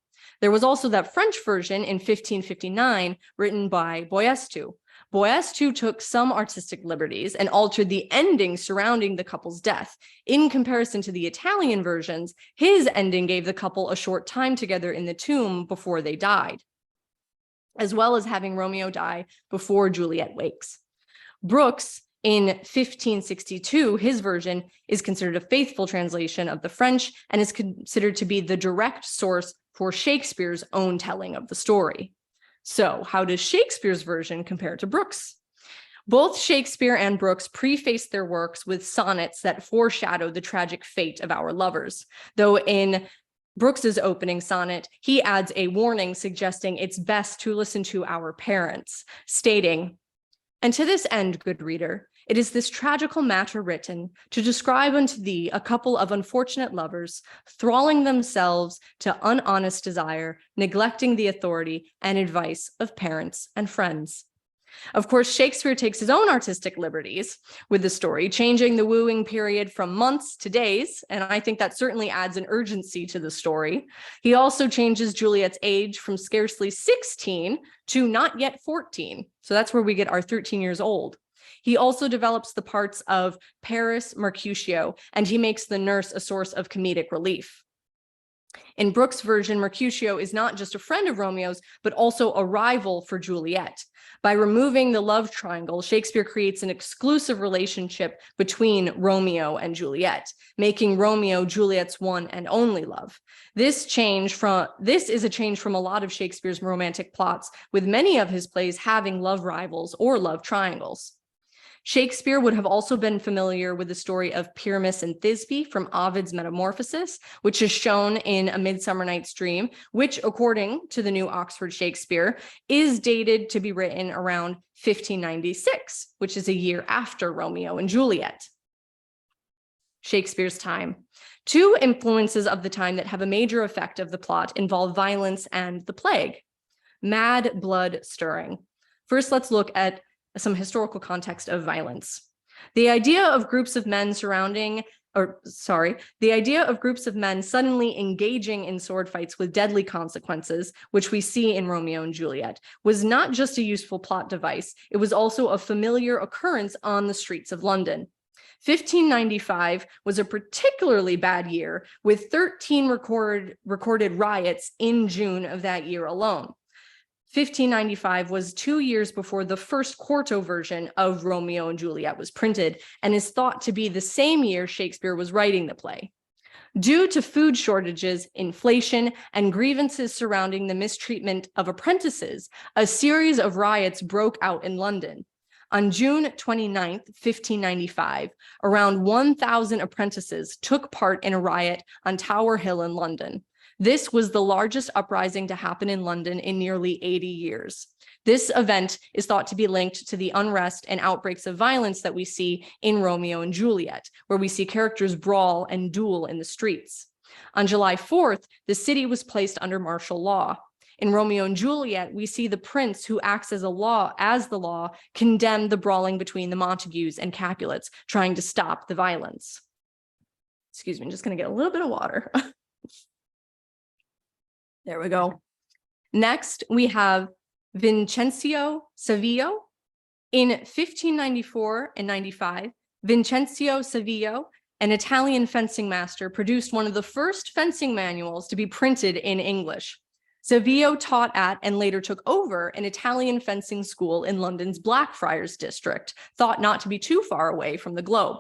There was also that French version in 1559 written by Boileau. Boas too took some artistic liberties and altered the ending surrounding the couple's death. In comparison to the Italian versions, his ending gave the couple a short time together in the tomb before they died, as well as having Romeo die before Juliet wakes. Brooks, in 1562, his version is considered a faithful translation of the French and is considered to be the direct source for Shakespeare's own telling of the story. So how does Shakespeare's version compare to Brooks? Both Shakespeare and Brooks preface their works with sonnets that foreshadow the tragic fate of our lovers, though in Brooks's opening sonnet, he adds a warning suggesting it's best to listen to our parents, stating, "And to this end, good reader, it is this tragical matter written to describe unto thee a couple of unfortunate lovers, thralling themselves to unhonest desire, neglecting the authority and advice of parents and friends." Of course, Shakespeare takes his own artistic liberties with the story, changing the wooing period from months to days, and I think that certainly adds an urgency to the story. He also changes Juliet's age from scarcely 16 to not yet 14. So that's where we get our 13 years old. He also develops the parts of Paris Mercutio, and he makes the nurse a source of comedic relief. In Brooks' version, Mercutio is not just a friend of Romeo's, but also a rival for Juliet. By removing the love triangle, Shakespeare creates an exclusive relationship between Romeo and Juliet, making Romeo Juliet's one and only love. This is a change from a lot of Shakespeare's romantic plots, with many of his plays having love rivals or love triangles. Shakespeare would have also been familiar with the story of Pyramus and Thisbe from Ovid's Metamorphoses, which is shown in A Midsummer Night's Dream, which, according to the New Oxford Shakespeare, is dated to be written around 1596, which is a year after Romeo and Juliet. Shakespeare's time. Two influences of the time that have a major effect of the plot involve violence and the plague. Mad blood stirring. First, let's look at some historical context of violence. The idea of groups of men suddenly engaging in sword fights with deadly consequences, which we see in Romeo and Juliet, was not just a useful plot device, it was also a familiar occurrence on the streets of London. 1595 was a particularly bad year, with 13 recorded riots in June of that year alone. 1595 was 2 years before the first quarto version of Romeo and Juliet was printed, and is thought to be the same year Shakespeare was writing the play. Due to food shortages, inflation, and grievances surrounding the mistreatment of apprentices, a series of riots broke out in London. On June 29th, 1595, around 1,000 apprentices took part in a riot on Tower Hill in London. This was the largest uprising to happen in London in nearly 80 years. This event is thought to be linked to the unrest and outbreaks of violence that we see in Romeo and Juliet, where we see characters brawl and duel in the streets. On July 4th, the city was placed under martial law. In Romeo and Juliet, we see the prince who acts as the law condemn the brawling between the Montagues and Capulets, trying to stop the violence. Excuse me, I'm just going to get a little bit of water. There we go. Next, we have Vincenzo Savillo. In 1594 and 95, Vincenzo Savillo, an Italian fencing master, produced one of the first fencing manuals to be printed in English. Savillo taught at and later took over an Italian fencing school in London's Blackfriars district, thought not to be too far away from the Globe.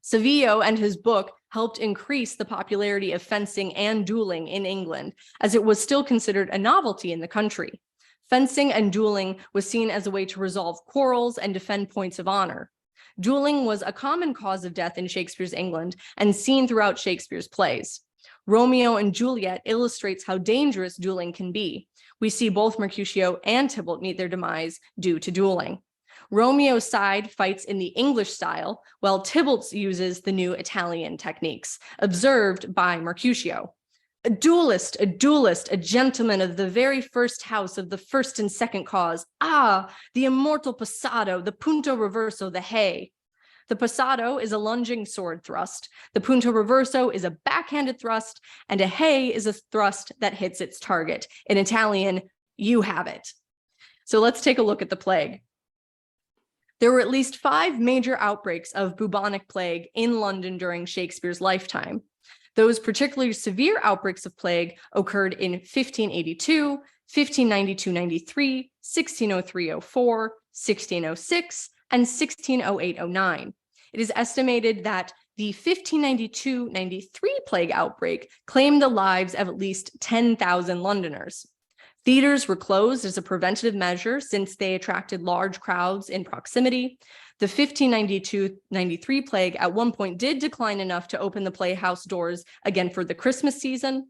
Savillo and his book helped increase the popularity of fencing and dueling in England, as it was still considered a novelty in the country. Fencing and dueling was seen as a way to resolve quarrels and defend points of honor. Dueling was a common cause of death in Shakespeare's England and seen throughout Shakespeare's plays. Romeo and Juliet illustrates how dangerous dueling can be. We see both Mercutio and Tybalt meet their demise due to dueling. Romeo's side fights in the English style, while Tybalt uses the new Italian techniques, observed by Mercutio. A duelist, a gentleman of the very first house of the first and second cause. Ah, the immortal passado, the punto reverso, the hay. The passado is a lunging sword thrust. The punto reverso is a backhanded thrust, and a hay is a thrust that hits its target. In Italian, you have it. So let's take a look at the plague. There were at least 5 major outbreaks of bubonic plague in London during Shakespeare's lifetime. Those particularly severe outbreaks of plague occurred in 1582, 1592-93, 1603-04, 1606, and 1608-09. It is estimated that the 1592-93 plague outbreak claimed the lives of at least 10,000 Londoners. Theaters were closed as a preventative measure since they attracted large crowds in proximity. The 1592-93 plague at one point did decline enough to open the playhouse doors again for the Christmas season,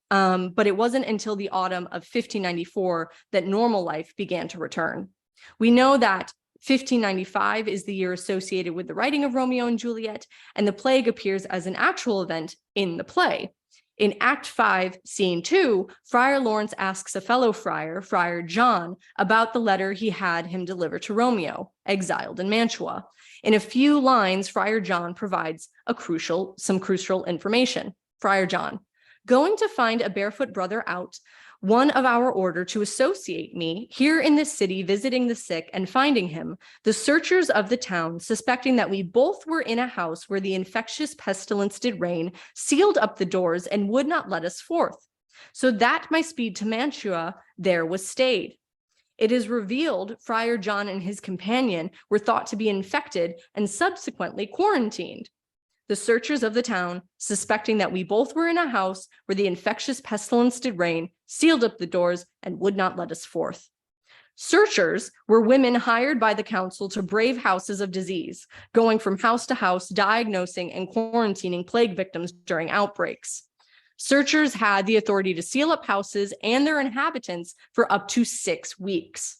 but it wasn't until the autumn of 1594 that normal life began to return. We know that 1595 is the year associated with the writing of Romeo and Juliet, and the plague appears as an actual event in the play. In Act 5, Scene 2, Friar Lawrence asks a fellow friar, Friar John, about the letter he had him deliver to Romeo, exiled in Mantua. In a few lines, Friar John provides some crucial information. Friar John, going to find a barefoot brother out, one of our order to associate me here in this city, visiting the sick and finding him, the searchers of the town, suspecting that we both were in a house where the infectious pestilence did reign, sealed up the doors and would not let us forth. So that my speed to Mantua there was stayed. It is revealed Friar John and his companion were thought to be infected and subsequently quarantined. The searchers of the town, suspecting that we both were in a house where the infectious pestilence did reign, sealed up the doors and would not let us forth. Searchers were women hired by the council to brave houses of disease, going from house to house, diagnosing and quarantining plague victims during outbreaks. Searchers had the authority to seal up houses and their inhabitants for up to 6 weeks.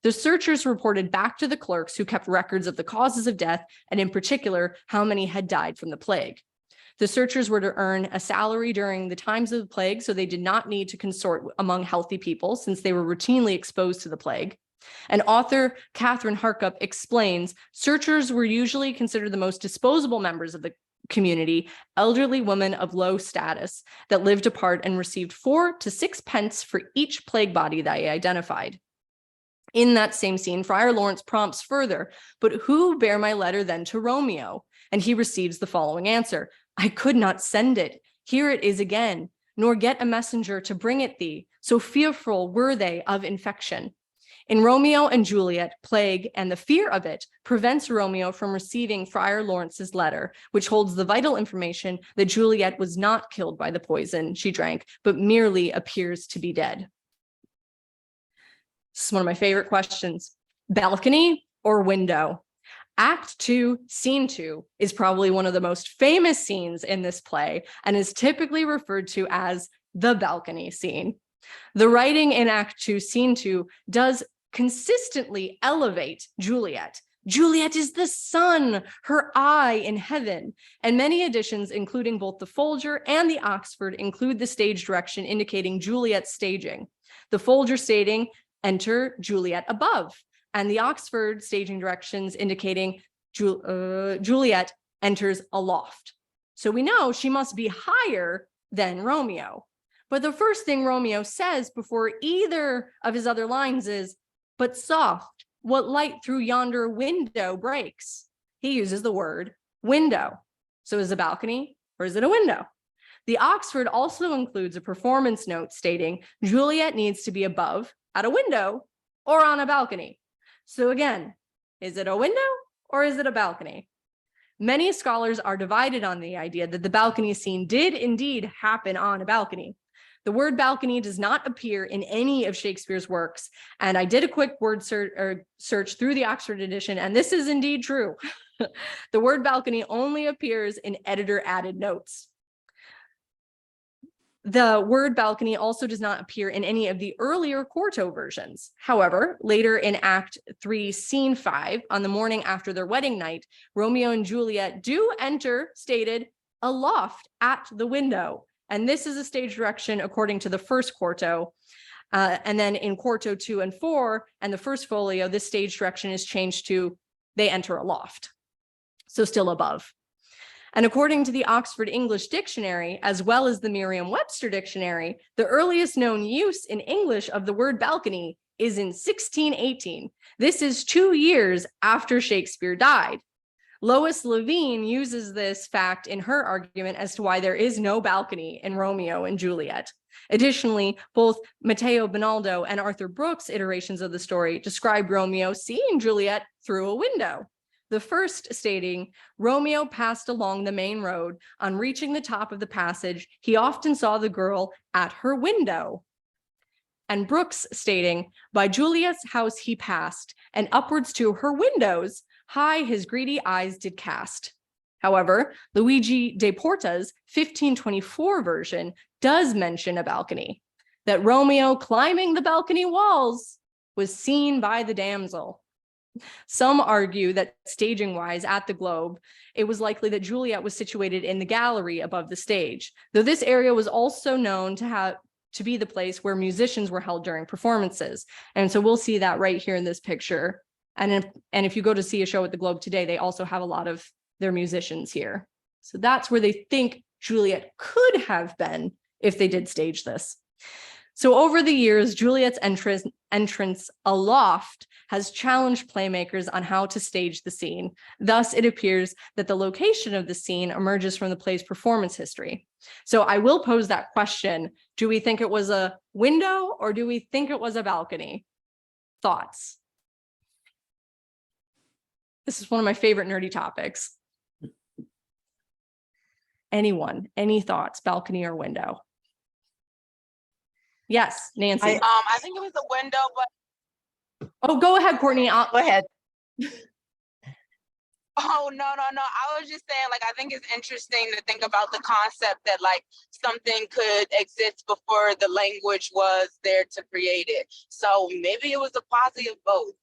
The searchers reported back to the clerks who kept records of the causes of death, and in particular, how many had died from the plague. The searchers were to earn a salary during the times of the plague, so they did not need to consort among healthy people since they were routinely exposed to the plague. And author Catherine Harkup explains, searchers were usually considered the most disposable members of the community, elderly women of low status that lived apart and received 4 to 6 pence for each plague body they identified. In that same scene, Friar Lawrence prompts further, but who bear my letter then to Romeo? And he receives the following answer, I could not send it. Here it is again, nor get a messenger to bring it thee. So fearful were they of infection. In Romeo and Juliet, plague and the fear of it prevents Romeo from receiving Friar Lawrence's letter, which holds the vital information that Juliet was not killed by the poison she drank, but merely appears to be dead. This is one of my favorite questions. Balcony or window? Act 2, Scene 2 is probably one of the most famous scenes in this play and is typically referred to as the balcony scene. The writing in Act 2, Scene 2 does consistently elevate Juliet. Juliet is the sun, her eye in heaven, and many editions, including both the Folger and the Oxford, include the stage direction indicating Juliet's staging. The Folger stating, enter Juliet above, and the Oxford staging directions indicating Juliet enters aloft. So we know she must be higher than Romeo. But the first thing Romeo says before either of his other lines is, but soft, what light through yonder window breaks? He uses the word window. So is it a balcony or is it a window? The Oxford also includes a performance note stating Juliet needs to be above at a window or on a balcony. So again, is it a window or is it a balcony? Many scholars are divided on the idea that the balcony scene did indeed happen on a balcony. The word balcony does not appear in any of Shakespeare's works, and I did a quick word search through the Oxford edition, and this is indeed true. The word balcony only appears in editor added notes. The word balcony also does not appear in any of the earlier quarto versions. However, later in Act 3, Scene 5, on the morning after their wedding night, Romeo and Juliet do enter, stated, aloft at the window. And this is a stage direction according to the first quarto. And then in quarto 2 and 4 and the first folio, this stage direction is changed to they enter aloft. So still above. And according to the Oxford English Dictionary, as well as the Merriam-Webster Dictionary, the earliest known use in English of the word balcony is in 1618. This is 2 years after Shakespeare died. Lois Levine uses this fact in her argument as to why there is no balcony in Romeo and Juliet. Additionally, both Matteo Bonaldo and Arthur Brooks' iterations of the story describe Romeo seeing Juliet through a window. The first stating, Romeo passed along the main road. On reaching the top of the passage, he often saw the girl at her window. And Brooks stating, by Juliet's house he passed, and upwards to her windows, high his greedy eyes did cast. However, Luigi de Porta's 1524 version does mention a balcony, that Romeo climbing the balcony walls was seen by the damsel. Some argue that staging-wise at the Globe, it was likely that Juliet was situated in the gallery above the stage, though this area was also known to be the place where musicians were held during performances. And so we'll see that right here in this picture. And if you go to see a show at the Globe today, they also have a lot of their musicians here. So that's where they think Juliet could have been if they did stage this. So over the years, Juliet's entrance aloft has challenged playmakers on how to stage the scene. Thus, it appears that the location of the scene emerges from the play's performance history. So I will pose that question. Do we think it was a window or do we think it was a balcony? Thoughts? This is one of my favorite nerdy topics. Anyone, any thoughts, balcony or window? Yes, Nancy. I think it was a window, but Oh, go ahead, Courtney. Go ahead. oh no. I was just saying, like, I think it's interesting to think about the concept that like something could exist before the language was there to create it. So maybe it was a positive both.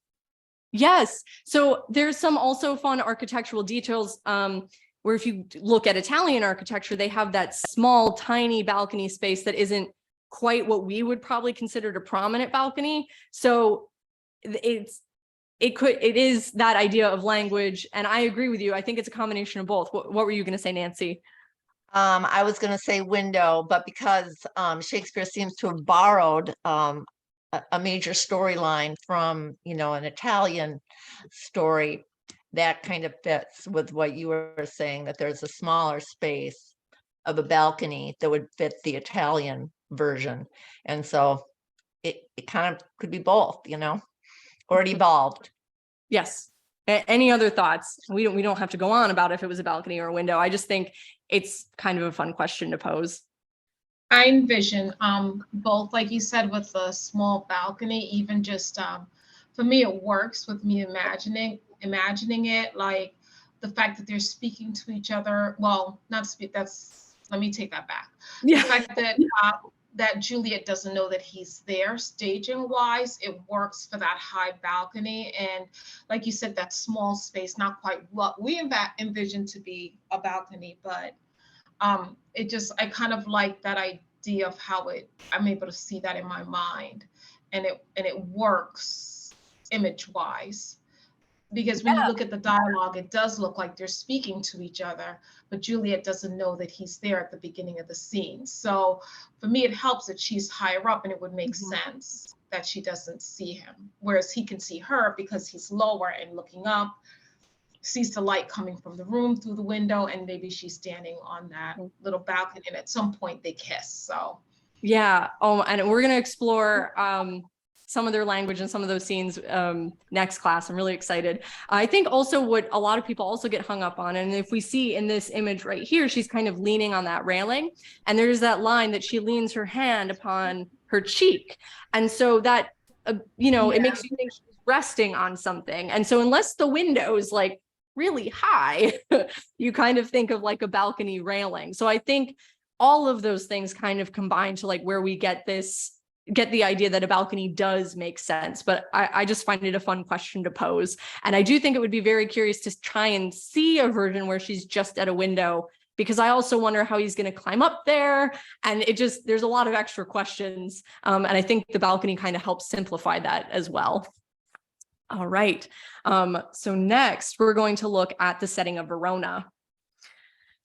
Yes. So there's some also fun architectural details where if you look at Italian architecture, they have that small, tiny balcony space that isn't quite what we would probably consider a prominent balcony. So it is that idea of language. And I agree with you. I think it's a combination of both. What were you going to say, Nancy? I was going to say window, but because Shakespeare seems to have borrowed a major storyline from, an Italian story, that kind of fits with what you were saying, that there's a smaller space of a balcony that would fit the Italian version. And so it kind of could be both, or it evolved. Yes. Any other thoughts? We don't have to go on about if it was a balcony or a window. I just think it's kind of a fun question to pose. I envision both, like you said, with the small balcony, even just for me, it works with me imagining it, like the fact that they're speaking to each other. Well, not speak, let me take that back. Yeah. The fact that that Juliet doesn't know that he's there, staging wise, it works for that high balcony. And like you said, that small space, not quite what we envision to be a balcony, but I kind of like that idea of how I'm able to see that in my mind, and it works image wise, because when you look at the dialogue, it does look like they're speaking to each other, but Juliet doesn't know that he's there at the beginning of the scene. So for me, it helps that she's higher up, and it would make sense that she doesn't see him, whereas he can see her because he's lower and looking up, sees the light coming from the room through the window, and maybe she's standing on that little balcony, and at some point they kiss. So yeah. Oh, and we're going to explore some of their language and some of those scenes next class. I'm really excited. I think also what a lot of people also get hung up on, and if we see in this image right here, she's kind of leaning on that railing, and there's that line that she leans her hand upon her cheek. And so that, it makes you think she's resting on something. And so unless the window is like really high, you kind of think of like a balcony railing. So I think all of those things kind of combine to like where we get the idea that a balcony does make sense. But I just find it a fun question to pose. And I do think it would be very curious to try and see a version where she's just at a window, because I also wonder how he's going to climb up there. And there's a lot of extra questions. And I think the balcony kind of helps simplify that as well. All right. So next we're going to look at the setting of Verona.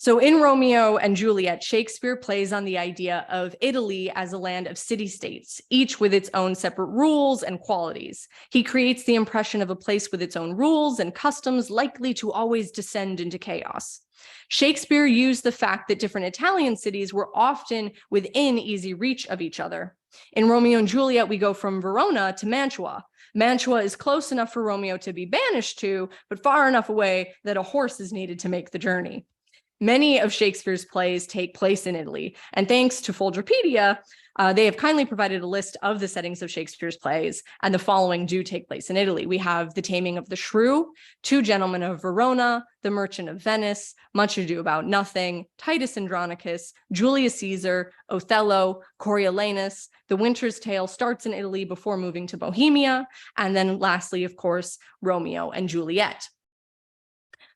So in Romeo and Juliet, Shakespeare plays on the idea of Italy as a land of city-states, each with its own separate rules and qualities. He creates the impression of a place with its own rules and customs likely to always descend into chaos. Shakespeare used the fact that different Italian cities were often within easy reach of each other. In Romeo and Juliet, we go from Verona to Mantua. Mantua is close enough for Romeo to be banished to, but far enough away that a horse is needed to make the journey. Many of Shakespeare's plays take place in Italy, and thanks to Folgerpedia, they have kindly provided a list of the settings of Shakespeare's plays, and the following do take place in Italy. We have The Taming of the Shrew, Two Gentlemen of Verona, The Merchant of Venice, Much Ado About Nothing, Titus Andronicus, Julius Caesar, Othello, Coriolanus. The Winter's Tale starts in Italy before moving to Bohemia, and then lastly, of course, Romeo and Juliet.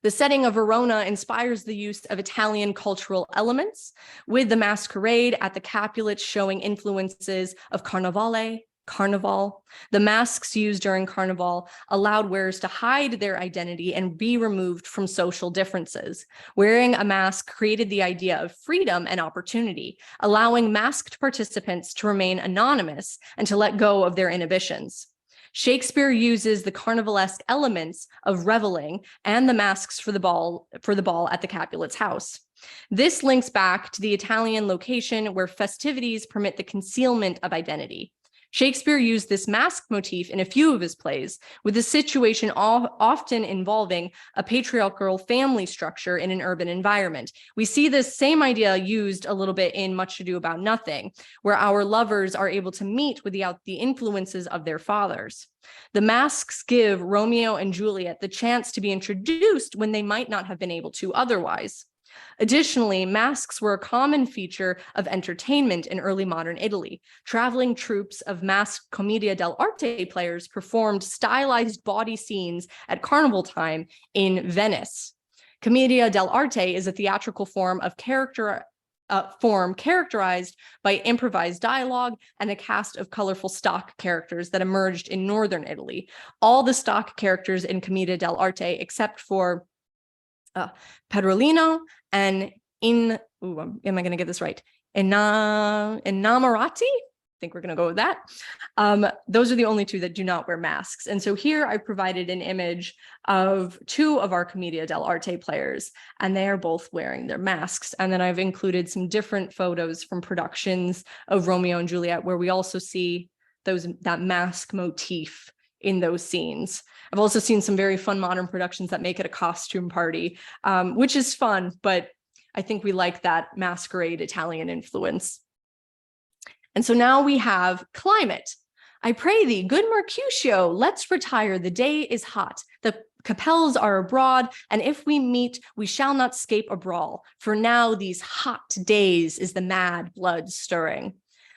The setting of Verona inspires the use of Italian cultural elements, with the masquerade at the Capulets showing influences of Carnival. The masks used during Carnival allowed wearers to hide their identity and be removed from social differences. Wearing a mask created the idea of freedom and opportunity, allowing masked participants to remain anonymous and to let go of their inhibitions. Shakespeare uses the carnivalesque elements of reveling and the masks for the ball at the Capulet's house. This links back to the Italian location where festivities permit the concealment of identity. Shakespeare used this mask motif in a few of his plays, with the situation often involving a patriarchal family structure in an urban environment. We see this same idea used a little bit in Much Ado About Nothing, where our lovers are able to meet without the influences of their fathers. The masks give Romeo and Juliet the chance to be introduced when they might not have been able to otherwise. Additionally, masks were a common feature of entertainment in early modern Italy. Traveling troupes of masked commedia dell'arte players performed stylized body scenes at carnival time in Venice. Commedia dell'arte is a theatrical form characterized by improvised dialogue and a cast of colorful stock characters that emerged in northern Italy. All the stock characters in Commedia dell'arte, except for Pedrolino and am I going to get this right? Innamorati? I think we're going to go with that. Those are the only two that do not wear masks. And so here I provided an image of two of our Commedia dell'arte players, and they are both wearing their masks. And then I've included some different photos from productions of Romeo and Juliet, where we also see that mask motif in those scenes. I've also seen some very fun modern productions that make it a costume party, which is fun, but I think we like that masquerade Italian influence. And so now we have climate. I pray thee, good Mercutio, let's retire. The day is hot. The capels are abroad, and if we meet, we shall not scape a brawl. For now these hot days is the mad blood stirring.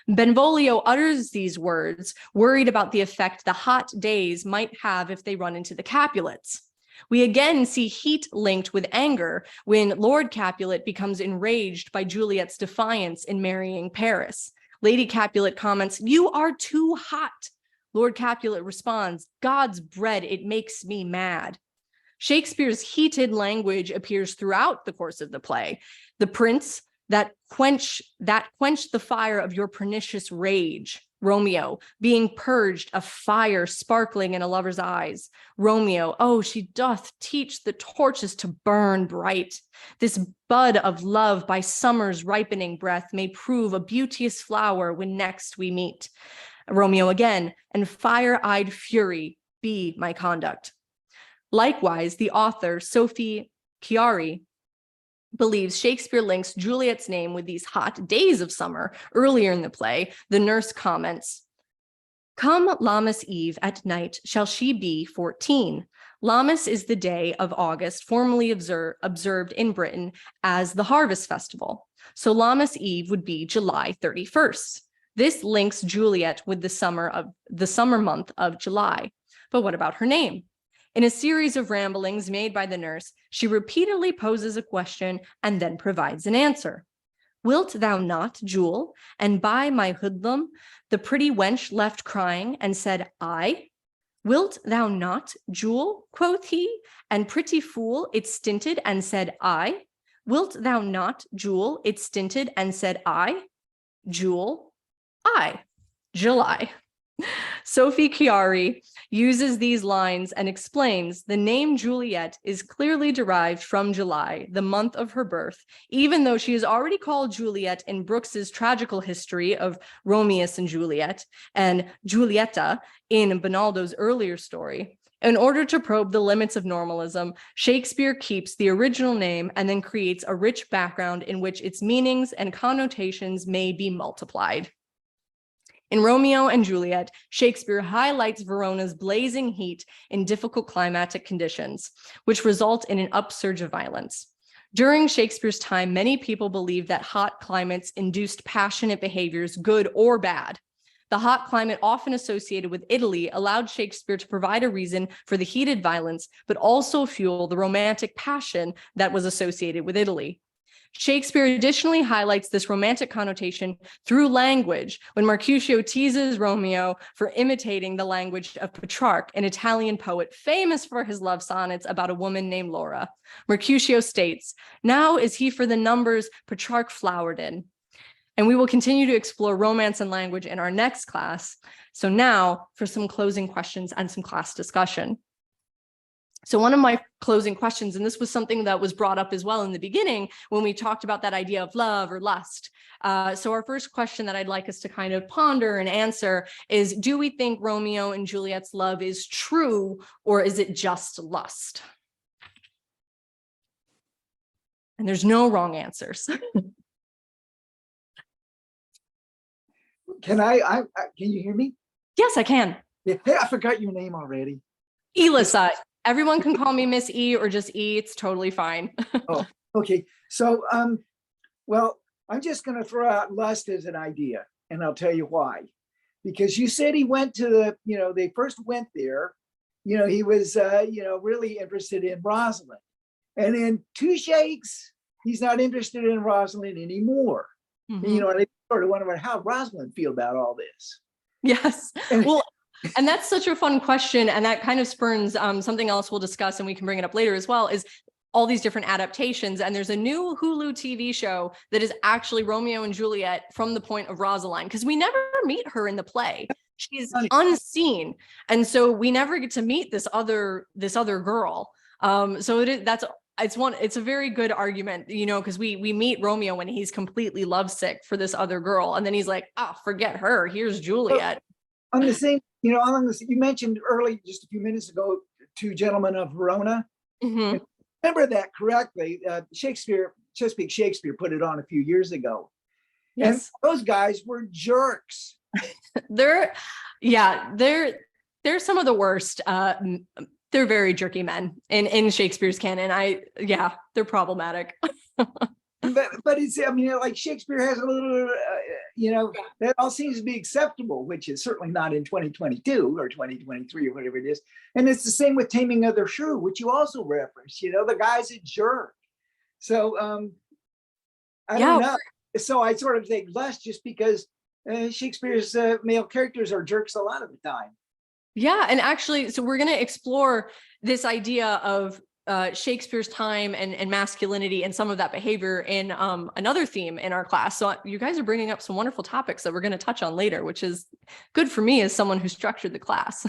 Benvolio utters these words, worried about the effect the hot days might have if they run into the Capulets. We again see heat linked with anger when Lord Capulet becomes enraged by Juliet's defiance in marrying Paris. Lady Capulet comments, "You are too hot." Lord Capulet responds, "God's bread, it makes me mad." Shakespeare's heated language appears throughout the course of the play. The prince that quench the fire of your pernicious rage. Romeo, being purged of fire sparkling in a lover's eyes. Romeo, oh, she doth teach the torches to burn bright. This bud of love by summer's ripening breath may prove a beauteous flower when next we meet. Romeo again, and fire-eyed fury be my conduct. Likewise, the author, Sophie Chiari, believes Shakespeare links Juliet's name with these hot days of summer. Earlier in the play, the nurse comments, "Come Lammas Eve at night shall she be 14. Lammas is the day of August formerly observed in Britain as the harvest festival. So Lammas Eve would be July 31st. This links Juliet with the summer month of July. But what about her name? In a series of ramblings made by the nurse, she repeatedly poses a question and then provides an answer. Wilt thou not, Jewel? And by my hoodlum, the pretty wench left crying and said, I. Wilt thou not, Jewel? Quoth he, and pretty fool, it stinted and said, I. Wilt thou not, Jewel? It stinted and said, I, Jewel, I, July. Sophie Chiari uses these lines and explains the name Juliet is clearly derived from July, the month of her birth, even though she is already called Juliet in Brooks's tragical history of Romeus and Juliet and Giulietta in Bonaldo's earlier story. In order to probe the limits of normalism, Shakespeare keeps the original name and then creates a rich background in which its meanings and connotations may be multiplied. In Romeo and Juliet, Shakespeare highlights Verona's blazing heat in difficult climatic conditions, which result in an upsurge of violence. During Shakespeare's time, many people believed that hot climates induced passionate behaviors, good or bad. The hot climate often associated with Italy allowed Shakespeare to provide a reason for the heated violence, but also fuel the romantic passion that was associated with Italy. Shakespeare additionally highlights this romantic connotation through language when Mercutio teases Romeo for imitating the language of Petrarch, an Italian poet famous for his love sonnets about a woman named Laura. Mercutio states, "Now is he for the numbers Petrarch flowered in." And we will continue to explore romance and language in our next class. So now for some closing questions and some class discussion. So one of my closing questions, and this was something that was brought up as well in the beginning when we talked about that idea of love or lust. So our first question that I'd like us to kind of ponder and answer is, do we think Romeo and Juliet's love is true, or is it just lust? And there's no wrong answers. Can can you hear me? Yes, I can. Yeah, hey, I forgot your name already. Elissa. Everyone can call me Miss E or just E. It's totally fine. Oh, okay. So, well, I'm just going to throw out lust as an idea, and I'll tell you why. Because you said he went to the, they first went there, he was, really interested in Rosalind. And in Two Shakes, he's not interested in Rosalind anymore. Mhm. And I sort of wonder how Rosalind feel about all this. Yes. Well, and that's such a fun question. And that kind of spurns something else we'll discuss, and we can bring it up later as well, is all these different adaptations. And there's a new Hulu TV show that is actually Romeo and Juliet from the point of Rosalind, because we never meet her in the play. She's unseen. And so we never get to meet this other girl. So it's a very good argument, because we meet Romeo when he's completely lovesick for this other girl. And then he's like, forget her. Here's Juliet. On the same, you mentioned early, just a few minutes ago, Two Gentlemen of Verona. Mm-hmm. Remember that correctly. Shakespeare put it on a few years ago. Yes. And those guys were jerks. They're some of the worst. They're very jerky men in Shakespeare's canon. They're problematic. But it's, like Shakespeare has a little, that all seems to be acceptable, which is certainly not in 2022 or 2023 or whatever it is. And it's the same with Taming of the Shrew, which you also referenced, the guy's a jerk. So I don't know. So I sort of think less just because Shakespeare's male characters are jerks a lot of the time. Yeah. And actually, so we're going to explore this idea of Shakespeare's time and masculinity and some of that behavior in another theme in our class. So you guys are bringing up some wonderful topics that we're going to touch on later, which is good for me as someone who structured the class.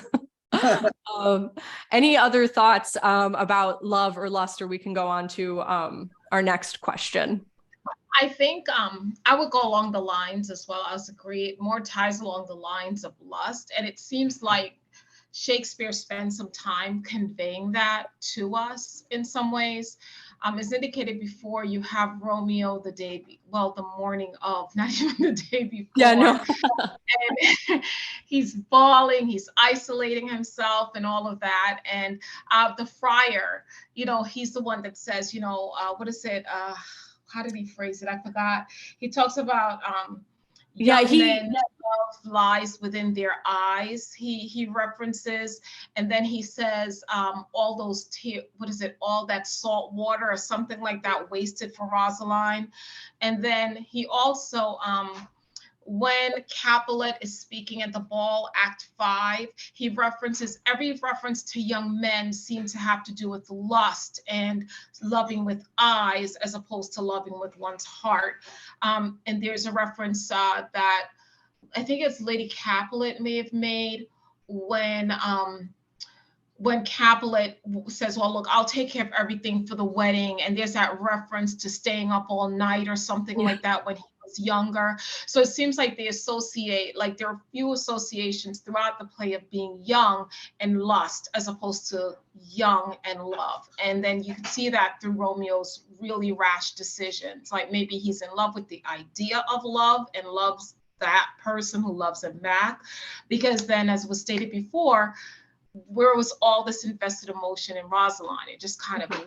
Any other thoughts about love or lust, or we can go on to our next question? I think I would go along the lines as well as agree, more ties along the lines of lust. And it seems like Shakespeare spends some time conveying that to us in some ways. As indicated before, you have Romeo the morning of, not even the day before. Yeah, no. And he's bawling, he's isolating himself and all of that. And the friar, he's the one that says, what is it? How did he phrase it? I forgot. He talks about men, love lies within their eyes. He references, and then he says all those all that salt water or something like that wasted for Rosaline. And then he also when Capulet is speaking at the ball, Act 5, he references, every reference to young men seems to have to do with lust and loving with eyes as opposed to loving with one's heart. And there's a reference that I think it's Lady Capulet may have made when Capulet says, well, look, I'll take care of everything for the wedding. And there's that reference to staying up all night or something like that when he was younger. So it seems like they associate, like there are few associations throughout the play of being young and lust as opposed to young and love. And then you can see that through Romeo's really rash decisions. Like maybe he's in love with the idea of love and loves that person who loves him back. Because then, as was stated before, where was all this invested emotion in Rosaline? It just kind of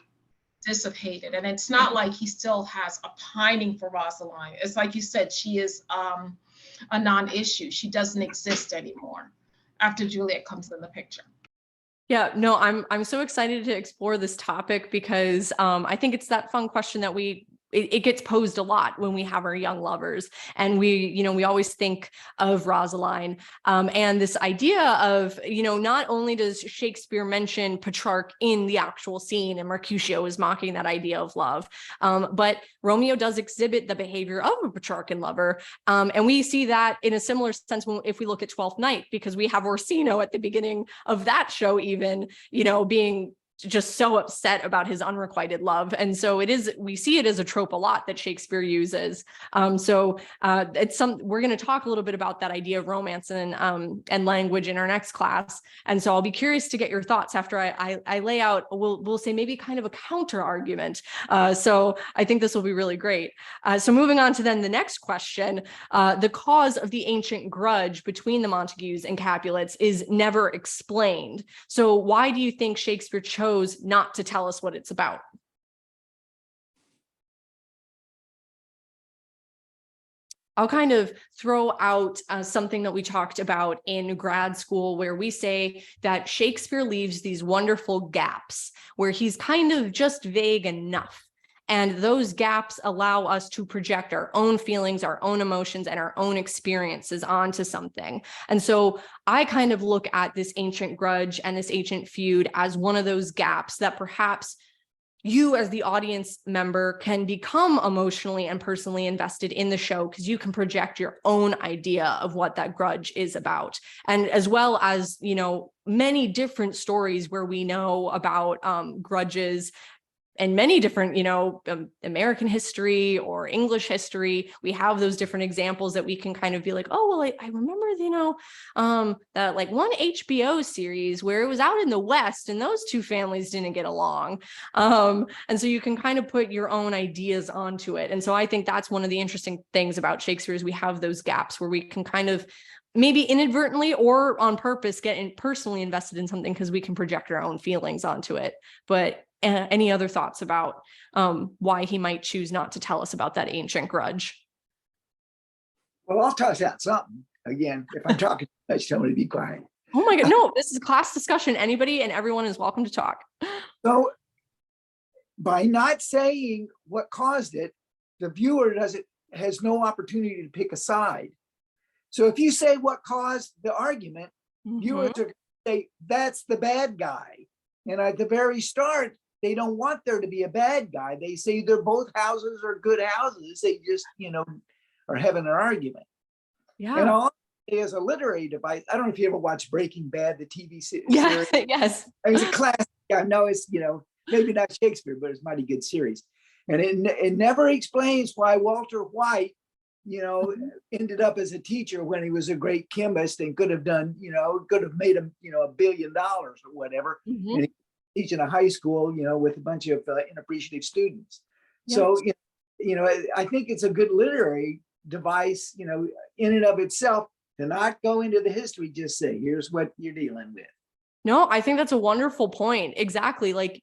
dissipated. And it's not like he still has a pining for Rosaline. It's like you said, she is a non-issue. She doesn't exist anymore after Juliet comes in the picture. Yeah, no, I'm so excited to explore this topic because I think it's that fun question that it gets posed a lot when we have our young lovers, and we always think of Rosaline and this idea of, not only does Shakespeare mention Petrarch in the actual scene, and Mercutio is mocking that idea of love, but Romeo does exhibit the behavior of a Petrarchan lover. And we see that in a similar sense if we look at Twelfth Night, because we have Orsino at the beginning of that show, even, being just so upset about his unrequited love. And so we see it as a trope a lot that Shakespeare uses. We're going to talk a little bit about that idea of romance and language in our next class. And so I'll be curious to get your thoughts after I lay out, we'll say maybe kind of a counter argument. So I think this will be really great. So moving on to then the next question, the cause of the ancient grudge between the Montagues and Capulets is never explained. So why do you think Shakespeare chose not to tell us what it's about? I'll kind of throw out something that we talked about in grad school, where we say that Shakespeare leaves these wonderful gaps where he's kind of just vague enough. And those gaps allow us to project our own feelings, our own emotions, and our own experiences onto something. And so I kind of look at this ancient grudge and this ancient feud as one of those gaps that perhaps you as the audience member can become emotionally and personally invested in the show, because you can project your own idea of what that grudge is about. And as well as, many different stories where we know about grudges and many different, American history or English history, we have those different examples that we can kind of be like, oh, well, I remember, that like one HBO series where it was out in the West and those two families didn't get along. And so you can kind of put your own ideas onto it. And so I think that's one of the interesting things about Shakespeare is we have those gaps where we can kind of maybe inadvertently or on purpose get personally invested in something because we can project our own feelings onto it. But any other thoughts about why he might choose not to tell us about that ancient grudge? Well, I'll toss out something. Again, if I'm talking too much, tell me to be quiet. Oh my God, no, this is a class discussion. Anybody and everyone is welcome to talk. So by not saying what caused it, the viewer has no opportunity to pick a side. So if you say what caused the argument, viewers are going to say that's the bad guy. And at the very start, they don't want there to be a bad guy. They say they're both houses are good houses. They just, are having an argument. Yeah. And all as a literary device, I don't know if you ever watched Breaking Bad, the TV series. Yeah, yes. It was a classic. I know it's, maybe not Shakespeare, but it's a mighty good series. And it never explains why Walter White, ended up as a teacher when he was a great chemist and could have done, could have made him, $1 billion or whatever. And he teaching a high school, with a bunch of inappreciative students. Yes. So, I think it's a good literary device, in and of itself, to not go into the history, just say, here's what you're dealing with. No, I think that's a wonderful point. Exactly. Like,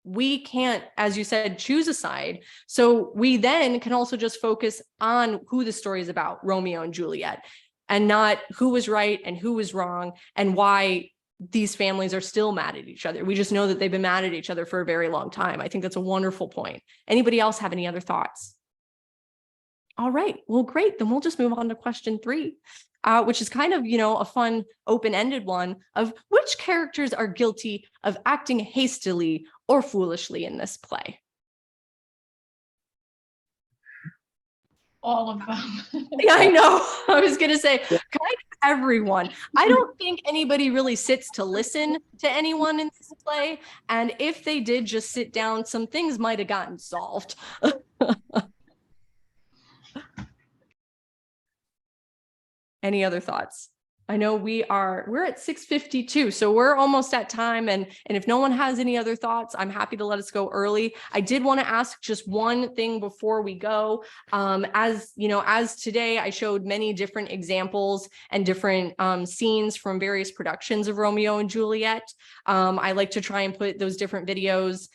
we can't, as you said, choose a side. So we then can also just focus on who the story is about, Romeo and Juliet, and not who was right and who was wrong and why these families are still mad at each other. We just know that they've been mad at each other for a very long time. I think that's a wonderful point. Anybody else have any other thoughts? All right, well, great. Then we'll just move on to question 3, which is kind of, a fun open-ended one of which characters are guilty of acting hastily or foolishly in this play? All of them. Yeah, I know. I was going to say, kind of everyone. I don't think anybody really sits to listen to anyone in this play. And if they did just sit down, some things might have gotten solved. Any other thoughts? I know we're at 6:52, so we're almost at time. And if no one has any other thoughts, I'm happy to let us go early. I did want to ask just one thing before we go. As today I showed many different examples and different scenes from various productions of Romeo and Juliet. I like to try and put those different videos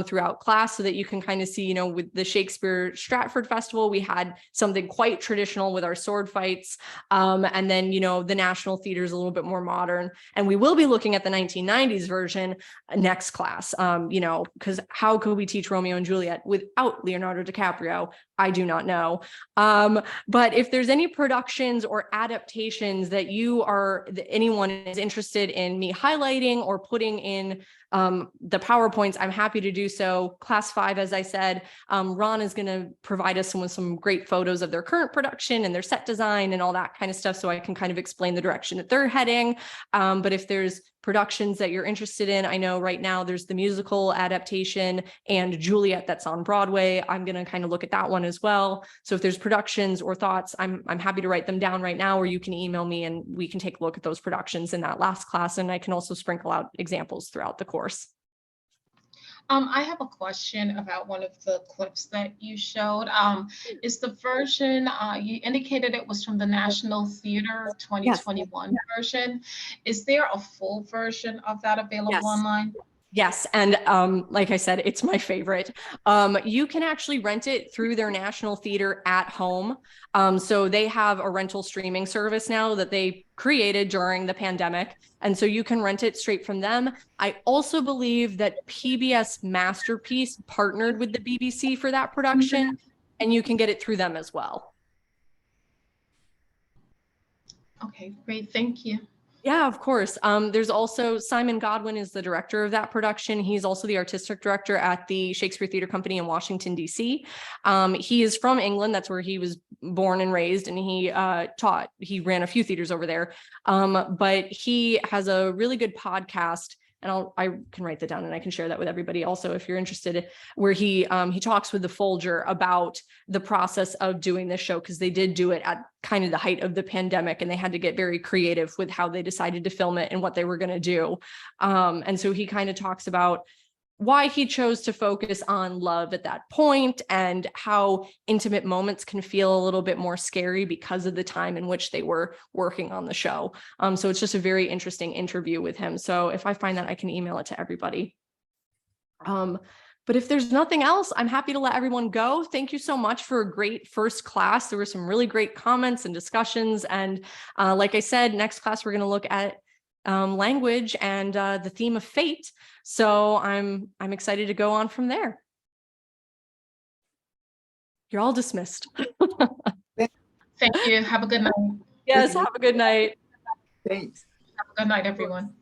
throughout class so that you can kind of see, with the Shakespeare Stratford Festival, we had something quite traditional with our sword fights. And then, the National Theater is a little bit more modern. And we will be looking at the 1990s version next class, because how could we teach Romeo and Juliet without Leonardo DiCaprio? I do not know. But if there's any productions or adaptations that anyone is interested in me highlighting or putting in the PowerPoints, I'm happy to do so. Class 5, as I said, Ron is going to provide us with some great photos of their current production and their set design and all that kind of stuff, so I can kind of explain the direction that they're heading. But if there's productions that you're interested in, I know right now there's the musical adaptation and Juliet that's on Broadway. I'm going to kind of look at that one as well. So if there's productions or thoughts, I'm happy to write them down right now, or you can email me and we can take a look at those productions in that last class. And I can also sprinkle out examples throughout the course. I have a question about one of the clips that you showed. Is the version, you indicated it was from the National Theater 2021 version. Is there a full version of that available online? Yes. And like I said, it's my favorite. You can actually rent it through their National Theater at home. So they have a rental streaming service now that they created during the pandemic. And so you can rent it straight from them. I also believe that PBS Masterpiece partnered with the BBC for that production, and you can get it through them as well. Okay, great. Thank you. Yeah, of course. There's also Simon Godwin is the director of that production. He's also the artistic director at the Shakespeare Theater Company in Washington, D.C. He is from England. That's where he was born and raised, and he ran a few theaters over there. But he has a really good podcast, and I can write that down and I can share that with everybody also if you're interested, where he talks with the Folger about the process of doing this show, because they did do it at kind of the height of the pandemic and they had to get very creative with how they decided to film it and what they were going to do. And so he kind of talks about why he chose to focus on love at that point and how intimate moments can feel a little bit more scary because of the time in which they were working on the show. So it's just a very interesting interview with him. So if I find that, I can email it to everybody. But if there's nothing else, I'm happy to let everyone go. Thank you so much for a great first class. There were some really great comments and discussions. And like I said, next class, we're going to look at language and the theme of fate. So I'm excited to go on from there. You're all dismissed. Thank you. Have a good night. Yes, have a good night. Thanks. Have a good night, everyone.